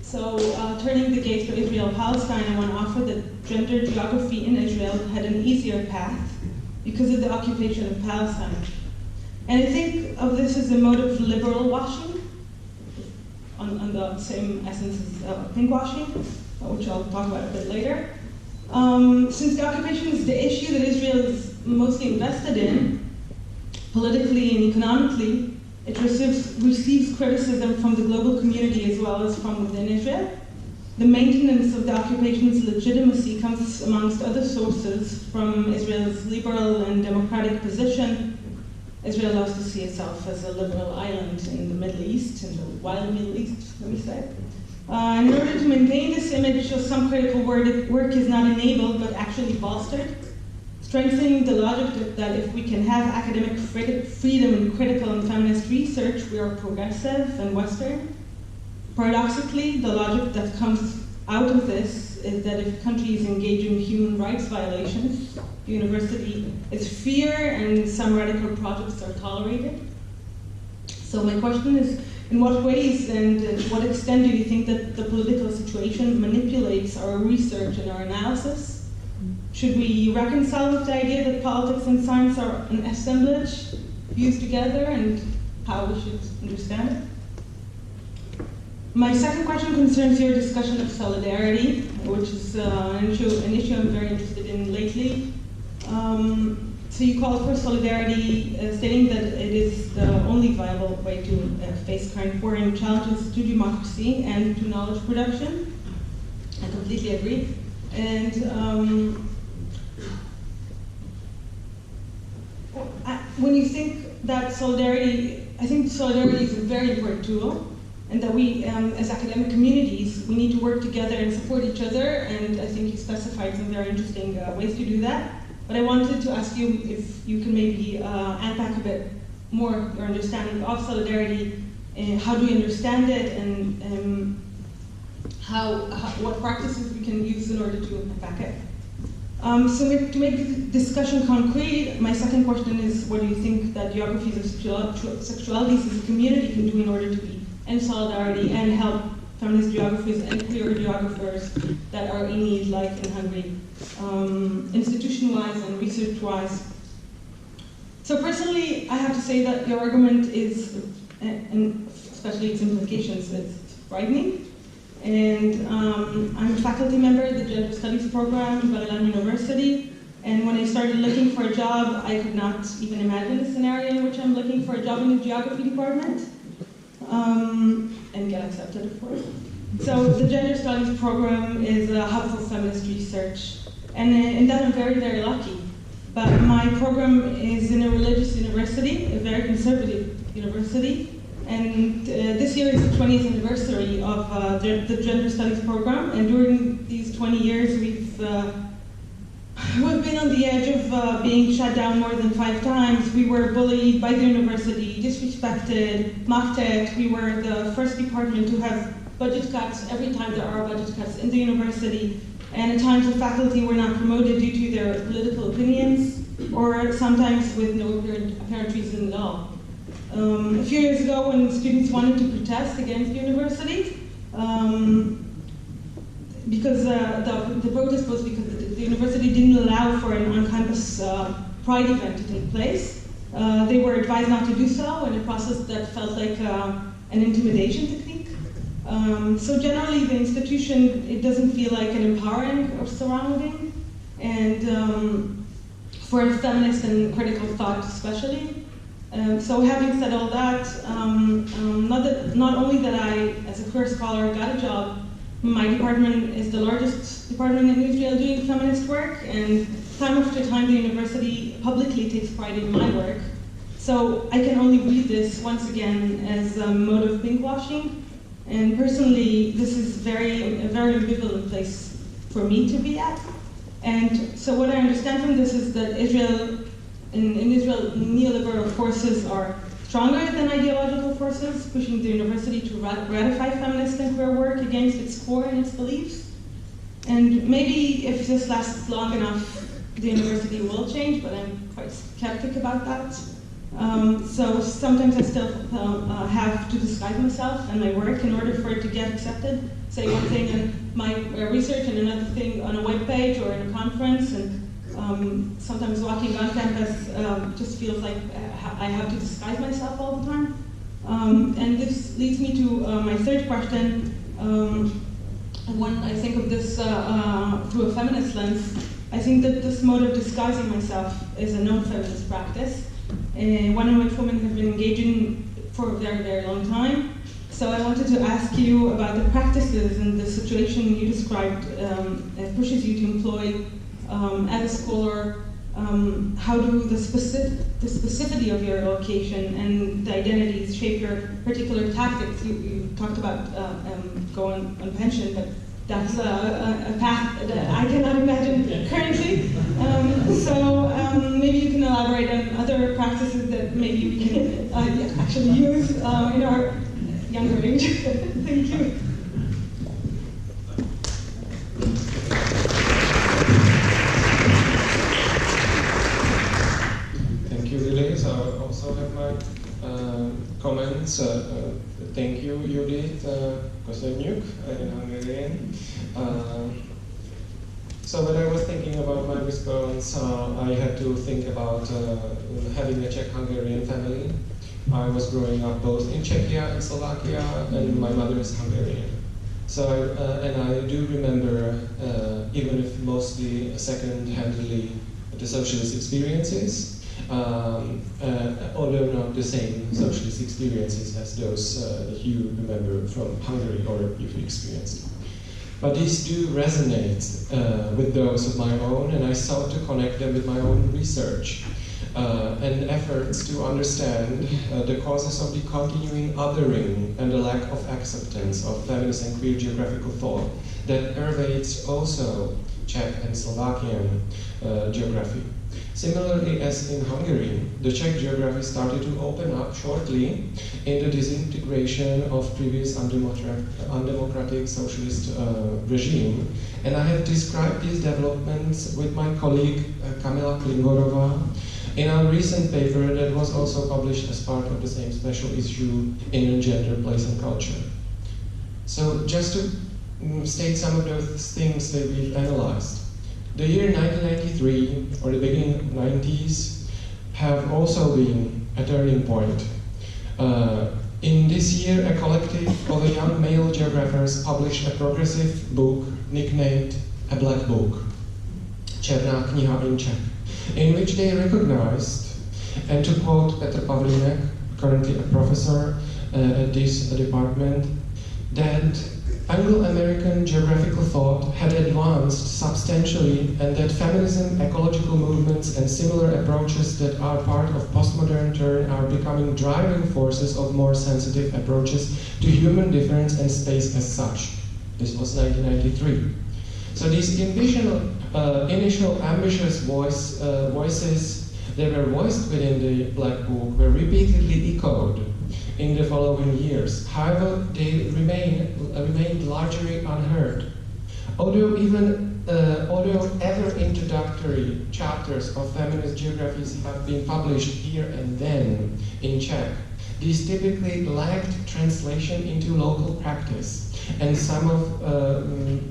So turning the gaze to Israel-Palestine, I want to offer that gender geography in Israel had an easier path because of the occupation of Palestine. And I think of this as a mode of liberal washing, on the same essence as pink washing, which I'll talk about a bit later. Since the occupation is the issue that Israel is mostly invested in, politically and economically, it receives criticism from the global community as well as from within Israel. The maintenance of the occupation's legitimacy comes, amongst other sources, from Israel's liberal and democratic position. Israel loves to see itself as a liberal island in the Middle East, in the wild Middle East, let me say. In order to maintain this image, some critical work is not enabled, but actually bolstered, strengthening the logic that if we can have academic freedom in critical and feminist research, we are progressive and Western. Paradoxically, the logic that comes out of this is that if countries engage in human rights violations, the university is freer and some radical projects are tolerated. So my question is, in what ways and to what extent do you think that the political situation manipulates our research and our analysis? Should we reconcile with the idea that politics and science are an assemblage fused together, and how we should understand it? My second question concerns your discussion of solidarity, which is an issue I'm very interested in lately. So you call for solidarity, stating that it is the only viable way to face current foreign challenges to democracy and to knowledge production. I completely agree. And when you think that solidarity, I think solidarity is a very important tool, and that we, as academic communities, we need to work together and support each other, and I think you specified some very interesting ways to do that. But I wanted to ask you if you can maybe unpack a bit more your understanding of solidarity, and how do you understand it, and what practices we can use in order to unpack it. So to make the discussion concrete, my second question is, what do you think that Geographies of Sexualities as a community can do in order to be in solidarity and help feminist geographers and queer geographers that are in need, like in Hungary, institution-wise and research-wise? So personally, I have to say that your argument is, and especially its implications, is frightening. And I'm a faculty member at the Gender Studies program at Bar-Ilan University. And when I started looking for a job, I could not even imagine a scenario in which I'm looking for a job in the geography department. And get accepted, of course. So the Gender Studies program is a hub for feminist research. And in that I'm very, very lucky. But my program is in a religious university, a very conservative university. And this year is the 20th anniversary of the Gender Studies program. And during these 20 years, we've been on the edge of being shut down more than 5 times. We were bullied by the university, disrespected, mocked at. We were the first department to have budget cuts every time there are budget cuts in the university. And at times the faculty were not promoted due to their political opinions, or sometimes with no apparent reason at all. A few years ago, when students wanted to protest against the university, because the protest was because the university didn't allow for an on-campus pride event to take place. They were advised not to do so in a process that felt like an intimidation technique. So generally, the institution, it doesn't feel like an empowering or surrounding, and for a feminist and critical thought especially. So having said all that, not only that I, as a queer scholar, got a job, my department is the largest department in Israel doing feminist work, and time after time the university publicly takes pride in my work. So I can only read this once again as a mode of pinkwashing, And personally, this is a very ambivalent place for me to be at. And so what I understand from this is that in Israel, neoliberal forces are stronger than ideological forces, pushing the university to ratify feminist and queer work against its core and its beliefs. And maybe if this lasts long enough, the university will change, but I'm quite skeptic about that. So sometimes I still have to disguise myself and my work in order for it to get accepted. Say one thing in my research and another thing on a web page or in a conference, and sometimes walking on campus just feels like I have to disguise myself all the time. And this leads me to my third question. When I think of this through a feminist lens, I think that this mode of disguising myself is a known feminist practice, one in which women have been engaging for a very, very long time. So I wanted to ask you about the practices and the situation you described that pushes you to employ as a scholar. How do the specificity of your location and the identities shape your particular tactics? You talked about going on pension, but that's a path that I cannot imagine currently. So maybe you can elaborate on other practices that maybe we can actually use in our younger age. Thank you. Thank you, Lily. So I also have my comments. Thank you, Judit Timár in Hungarian. So when I was thinking about my response, I had to think about having a Czech-Hungarian family. I was growing up both in Czechia and Slovakia, and my mother is Hungarian. So, and I do remember, even if mostly second-handedly, the socialist experiences, although not the same socialist experiences as those that you remember from Hungary or you've experienced. But these do resonate with those of my own, and I sought to connect them with my own research and efforts to understand the causes of the continuing othering and the lack of acceptance of feminist and queer geographical thought that pervades also Czech and Slovakian geography. Similarly, as in Hungary, the Czech geography started to open up shortly in the disintegration of previous undemocratic socialist regime. And I have described these developments with my colleague Kamila Klingorová in our recent paper that was also published as part of the same special issue in Gender, Place and Culture. So just to state some of those things that we've analyzed. The year 1993, or the beginning of the 90s, have also been a turning point. In this year, a collective of young male geographers published a progressive book nicknamed A Black Book, Černá kniha in Czech, in which they recognized, and to quote Petr Pavlínek, currently a professor at this department, that Anglo-American geographical thought had advanced substantially, and that feminism, ecological movements, and similar approaches that are part of postmodern turn are becoming driving forces of more sensitive approaches to human difference and space as such. This was 1993. So these initial ambitious voices that were voiced within the Black Book were repeatedly echoed in the following years. However, they remained largely unheard. Although ever introductory chapters of feminist geographies have been published here and then in Czech, these typically lacked translation into local practice and some of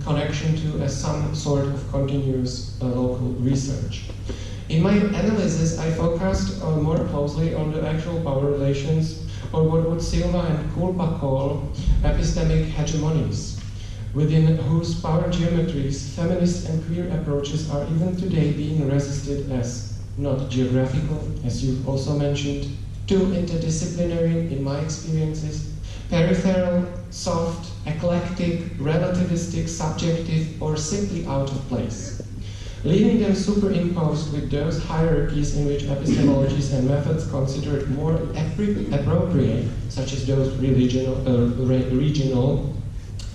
connection to some sort of continuous local research. In my analysis, I focused more closely on the actual power relations, or what would Silva and Kulpa call epistemic hegemonies, within whose power geometries feminist and queer approaches are even today being resisted as not geographical, as you've also mentioned, too interdisciplinary in my experiences, peripheral, soft, eclectic, relativistic, subjective, or simply out of place. leaving them superimposed with those hierarchies in which epistemologies and methods considered more appropriate, such as those regional,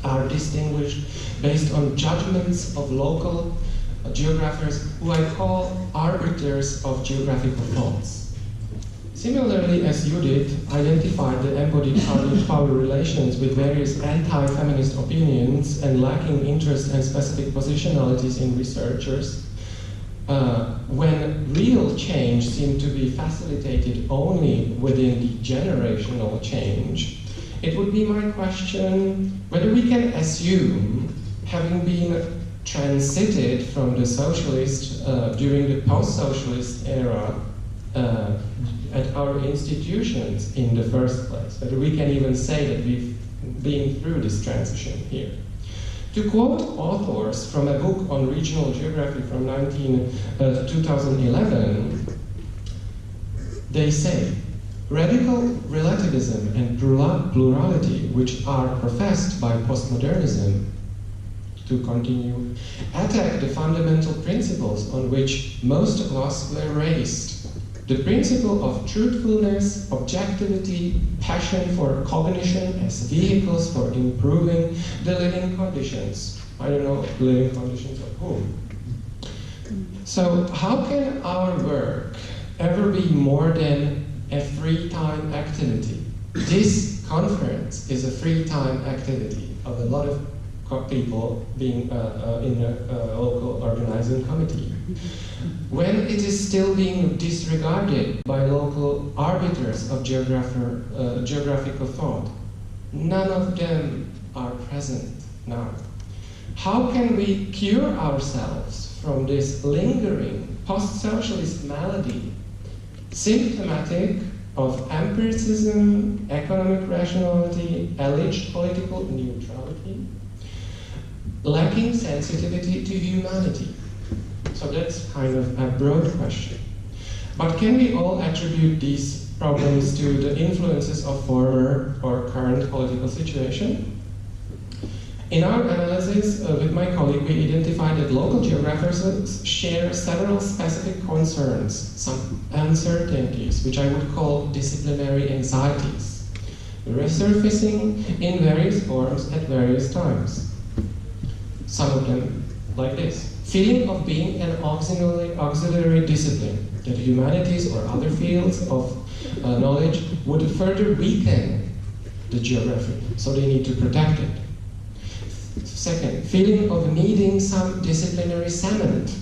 are distinguished based on judgments of local geographers, who I call arbiters of geographical thoughts. Similarly, as Judith identified the embodied power relations with various anti-feminist opinions and lacking interest and specific positionalities in researchers, when real change seemed to be facilitated only within the generational change, it would be my question whether we can assume, having been transited from the socialist during the post-socialist era at our institutions in the first place, whether we can even say that we've been through this transition here. To quote authors from a book on regional geography from 2011, they say, radical relativism and plurality, which are professed by postmodernism, to continue, attack the fundamental principles on which most of us were raised. The principle of truthfulness, objectivity, passion for cognition as vehicles for improving the living conditions. I don't know, living conditions of whom? So how can our work ever be more than a free time activity? This conference is a free time activity of a lot of people being in a local organizing committee. When it is still being disregarded by local arbiters of geographical thought, none of them are present now. How can we cure ourselves from this lingering post-socialist malady, symptomatic of empiricism, economic rationality, alleged political neutrality, lacking sensitivity to humanity? So that's kind of a broad question. But can we all attribute these problems to the influences of former or current political situation? In our analysis with my colleague, we identified that local geographers share several specific concerns, some uncertainties, which I would call disciplinary anxieties, resurfacing in various forms at various times. Some of them like this. Feeling of being an auxiliary discipline, that humanities or other fields of knowledge would further weaken the geography, so they need to protect it. Second, feeling of needing some disciplinary cement,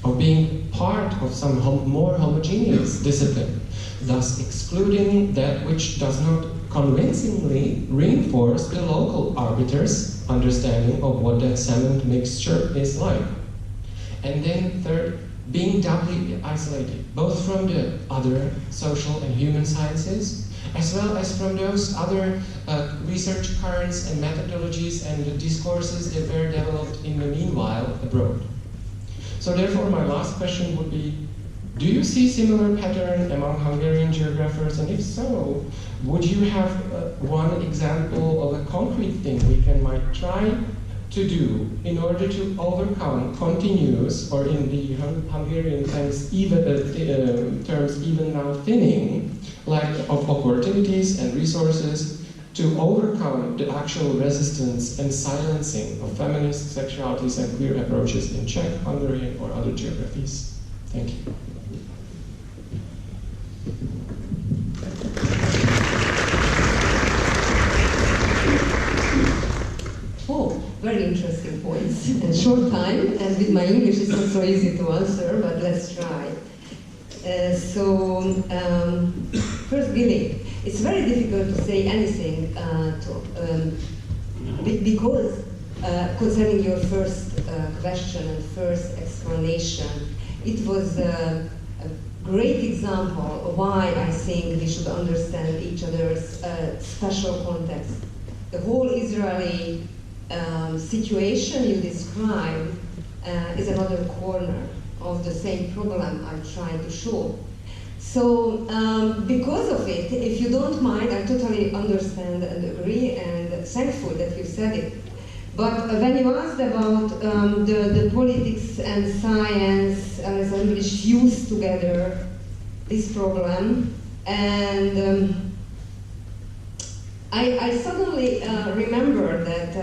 of being part of some more homogeneous discipline, thus excluding that which does not convincingly reinforce the local arbiters' understanding of what that cement mixture is like. And then third, being doubly isolated, both from the other social and human sciences, as well as from those other research currents and methodologies and the discourses that were developed in the meanwhile abroad. So therefore, my last question would be, do you see similar pattern among Hungarian geographers? And if so, would you have one example of a concrete thing we might try to do in order to overcome continuous, or in the Hungarian terms even now thinning, lack of opportunities and resources to overcome the actual resistance and silencing of feminist sexualities and queer approaches in Czech, Hungarian, or other geographies? Thank you. Oh, very interesting points and short time, and with my English it's not so easy to answer, but let's try. First, Billy, it's very difficult to say anything because concerning your first question and first explanation, it was a great example of why I think we should understand each other's special context. The whole Israeli situation you described is another corner of the same problem I'm trying to show. So because of it, if you don't mind, I totally understand and agree and thankful that you said it. But when you asked about the politics and science as which fuse together this problem, and I suddenly remember that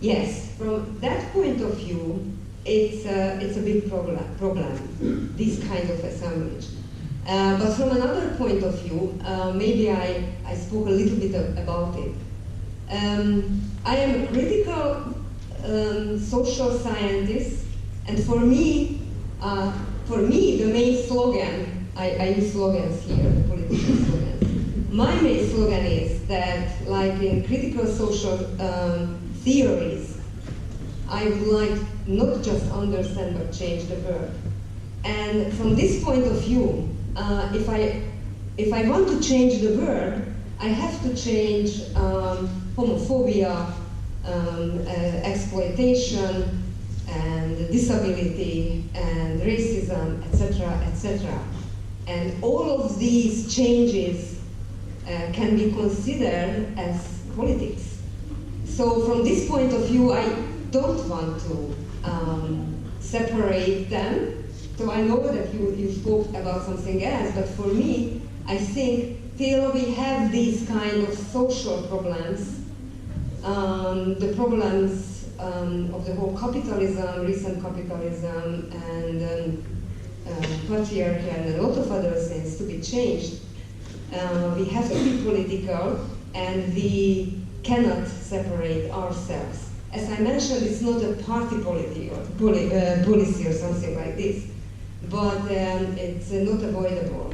yes, from that point of view, it's a big problem, this kind of assemblage. But from another point of view, maybe I spoke a little bit about it. I am a critical social scientist, and for me, the main slogan, I use slogans here, political slogans. My main slogan is that, like in critical social theories, I would like not just understand but change the world. And from this point of view, if I want to change the world, I have to change homophobia, exploitation, and disability, and racism, etc., etc. And all of these changes can be considered as politics. So from this point of view, I don't want to separate them. So I know that you spoke about something else, but for me, I think till we have these kind of social problems, the problems of the whole capitalism, recent capitalism, and patriarchy, and a lot of other things to be changed, we have to be political, and we cannot separate ourselves. As I mentioned, it's not a party policy or something like this, but it's not avoidable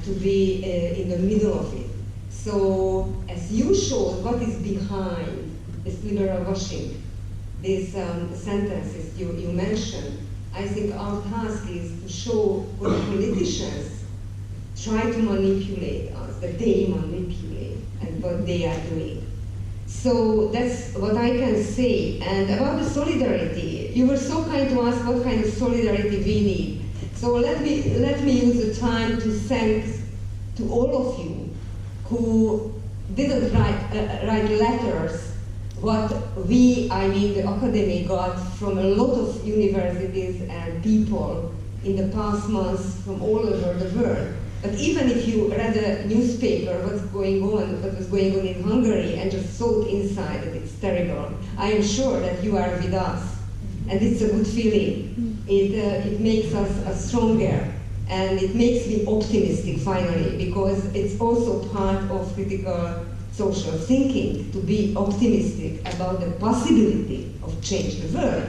to be in the middle of it. So, as you showed, what is behind this liberal washing, these sentences you mentioned, I think our task is to show what politicians try to manipulate us, that they manipulate, and what they are doing. So that's what I can say. And about the solidarity, you were so kind to ask what kind of solidarity we need. So let me use the time to thank to all of you who didn't write letters, what we, I mean the academy, got from a lot of universities and people in the past months from all over the world. But even if you read a newspaper, what was going on in Hungary, and just thought inside that it's terrible, I am sure that you are with us. And it's a good feeling. It makes us stronger, and it makes me optimistic finally, because it's also part of critical social thinking to be optimistic about the possibility of change the world.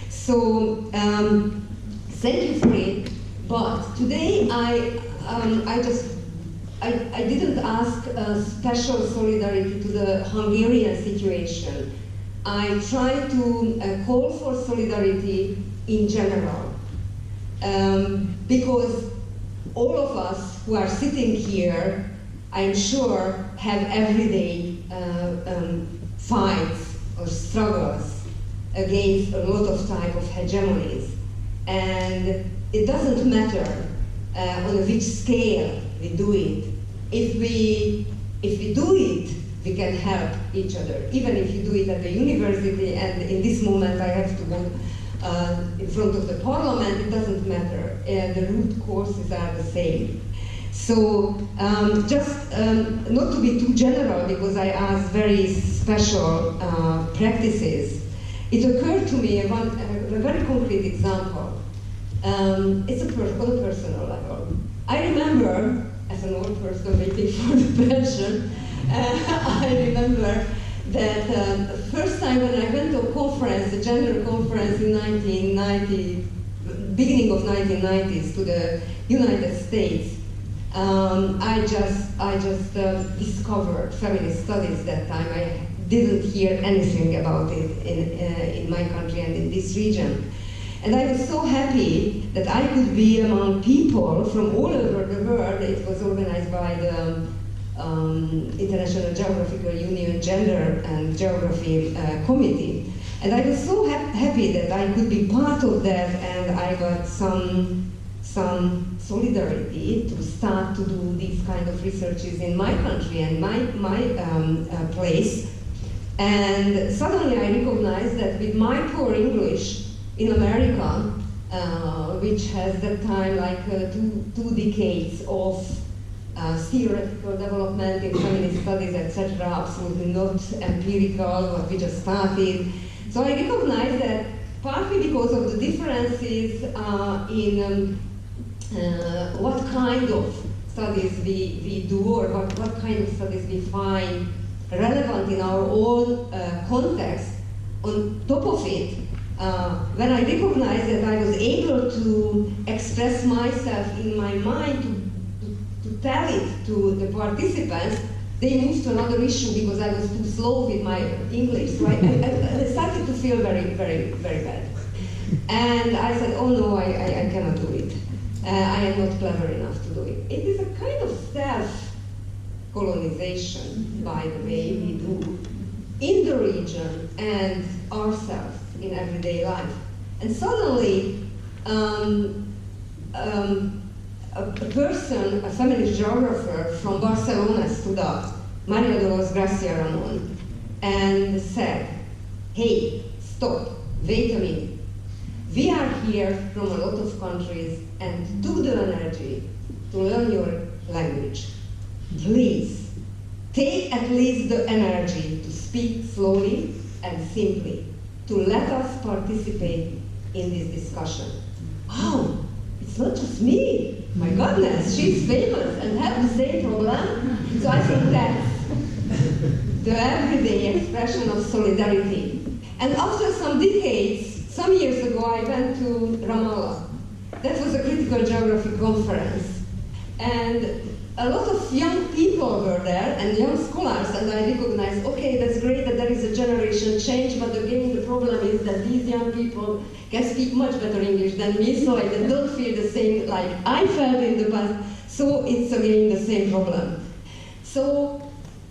So thank you for it. But today I didn't ask a special solidarity to the Hungarian situation. I tried to call for solidarity in general, because all of us who are sitting here, I'm sure, have everyday fights or struggles against a lot of type of hegemonies. And it doesn't matter on which scale we do it. If we do it, we can help each other. Even if you do it at the university, and in this moment I have to go in front of the parliament, it doesn't matter. The root causes are the same. So just not to be too general, because I asked very special practices, it occurred to me a very concrete example. It's on a personal level. I remember, as an old person waiting for the pension, I remember that the first time when I went to a conference, a gender conference in 1990, beginning of 1990s, to the United States, I just discovered feminist studies that time. I didn't hear anything about it in my country and in this region. And I was so happy that I could be among people from all over the world. It was organized by the International Geographical Union Gender and Geography Committee. And I was so happy that I could be part of that, and I got some solidarity to start to do these kind of researches in my country and my place. And suddenly I recognized that with my poor English in America, which has that time like two decades of theoretical development in feminist studies, etc., absolutely not empirical, what we just started. So I recognized that partly because of the differences in what kind of studies we do, or what kind of studies we find relevant in our own context. On top of it, when I recognized that I was able to express myself in my mind, to tell it to the participants, they moved to another issue because I was too slow with my English. So I started to feel very, very, very bad. And I said, oh no, I cannot do it. I am not clever enough to do it. It is a kind of self-colonization, by the way, we do in the region and ourselves in everyday life. And suddenly, a person, a feminist geographer from Barcelona stood up, Maria Dolores Garcia Ramon, and said, hey, stop, wait a minute. We are here from a lot of countries and took the energy to learn your language. Please, take at least the energy to speak slowly and simply, to let us participate in this discussion. Oh, it's not just me. My goodness, she's famous and have the same problem. So I think that's the everyday expression of solidarity. And after some decades, some years ago, I went to Ramallah. That was a critical geography conference. And a lot of young people were there, and young scholars, and I recognized, okay, that's great that there is a generation change, but again, the problem is that these young people can speak much better English than me, so I don't feel the same like I felt in the past, so it's again the same problem. So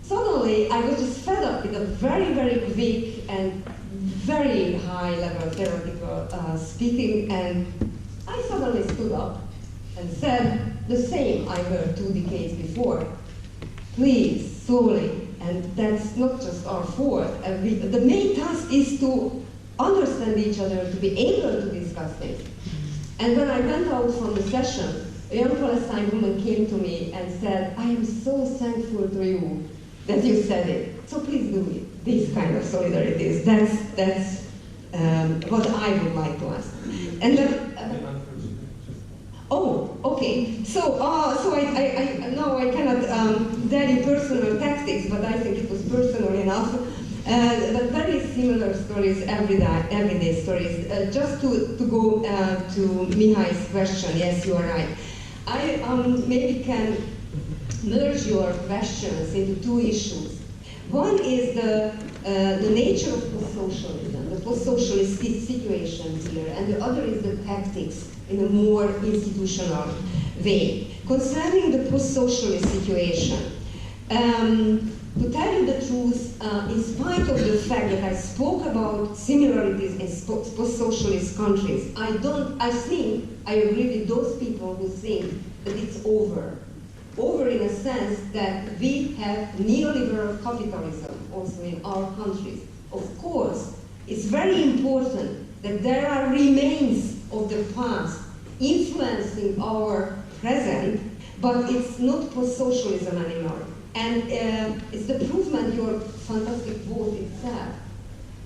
suddenly, I was just fed up with a very, very quick and very high level theoretical speaking, and I suddenly stood up and said the same I heard 2 decades before. Please, slowly, and that's not just our fault. The main task is to understand each other, to be able to discuss things. And when I went out from the session, a young Palestine woman came to me and said, I am so thankful to you that you said it. So please do it. These kind of solidarities. That's what I would like to ask. And oh, okay. So I now I cannot tell you personal tactics, but I think it was personal enough. But very similar stories, everyday stories. Just to go to Mihai's question, yes, you are right. I maybe can merge your questions into 2 issues. One is the nature of post-socialism, the post-socialist situation here, and the other is the tactics in a more institutional way. Concerning the post-socialist situation, to tell you the truth, in spite of the fact that I spoke about similarities in post-socialist countries, I think I agree with those people who think that it's over. Over in a sense that we have neoliberal capitalism also in our countries. Of course, it's very important that there are remains of the past influencing our present, but it's not post-socialism anymore. And it's the proof of your fantastic vote itself.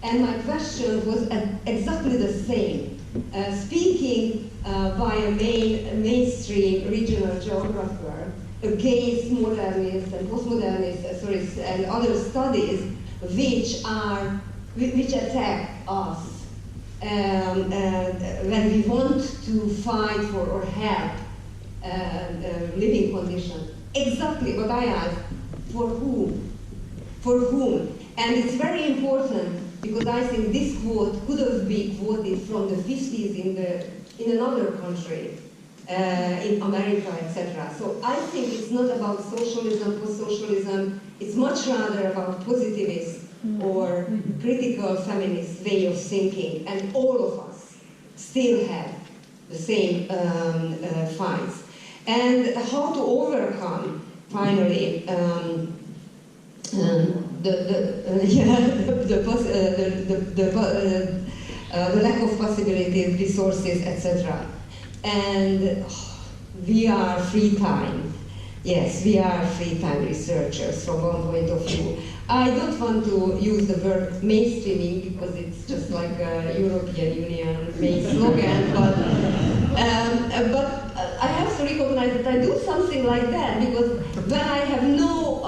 And my question was exactly the same. Speaking by a mainstream regional geographer against modernists and postmodernists, and other studies which attack us when we want to fight for or help living conditions. Exactly what I asked, for whom? For whom? And it's very important because I think this quote could have been quoted from the 50s in another country, in America, etc. So I think it's not about socialism, post-socialism, it's much rather about positivist or critical feminist way of thinking, and all of us still have the same fights. And how to overcome, finally, the lack of possibilities, resources, etc. And we are free time. Yes, we are free time researchers from one point of view. I don't want to use the word mainstreaming because it's just like a European Union main slogan, but I have to recognize that I do something like that because when I have no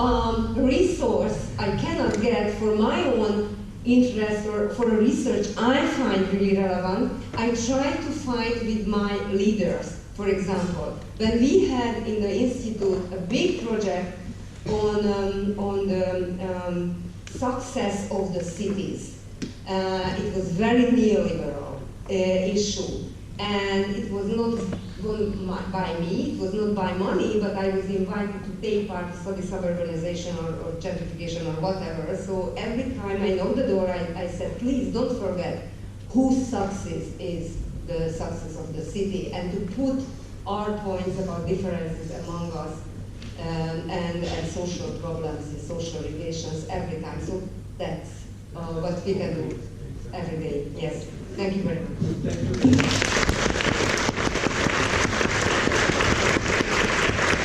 resource I cannot get for my own interest or for a research I find really relevant, I try to find with my leaders. For example, when we had in the Institute a big project on the success of the cities, it was very neoliberal issue. And it was not done by me, it was not by money, but I was invited to take part in study suburbanization or gentrification or whatever. So every time I knocked the door, I said, please don't forget whose success is the success of the city, and to put our points about differences among us and social problems and social relations every time. So that's what we can do every day. Yes, thank you very much. Thank you.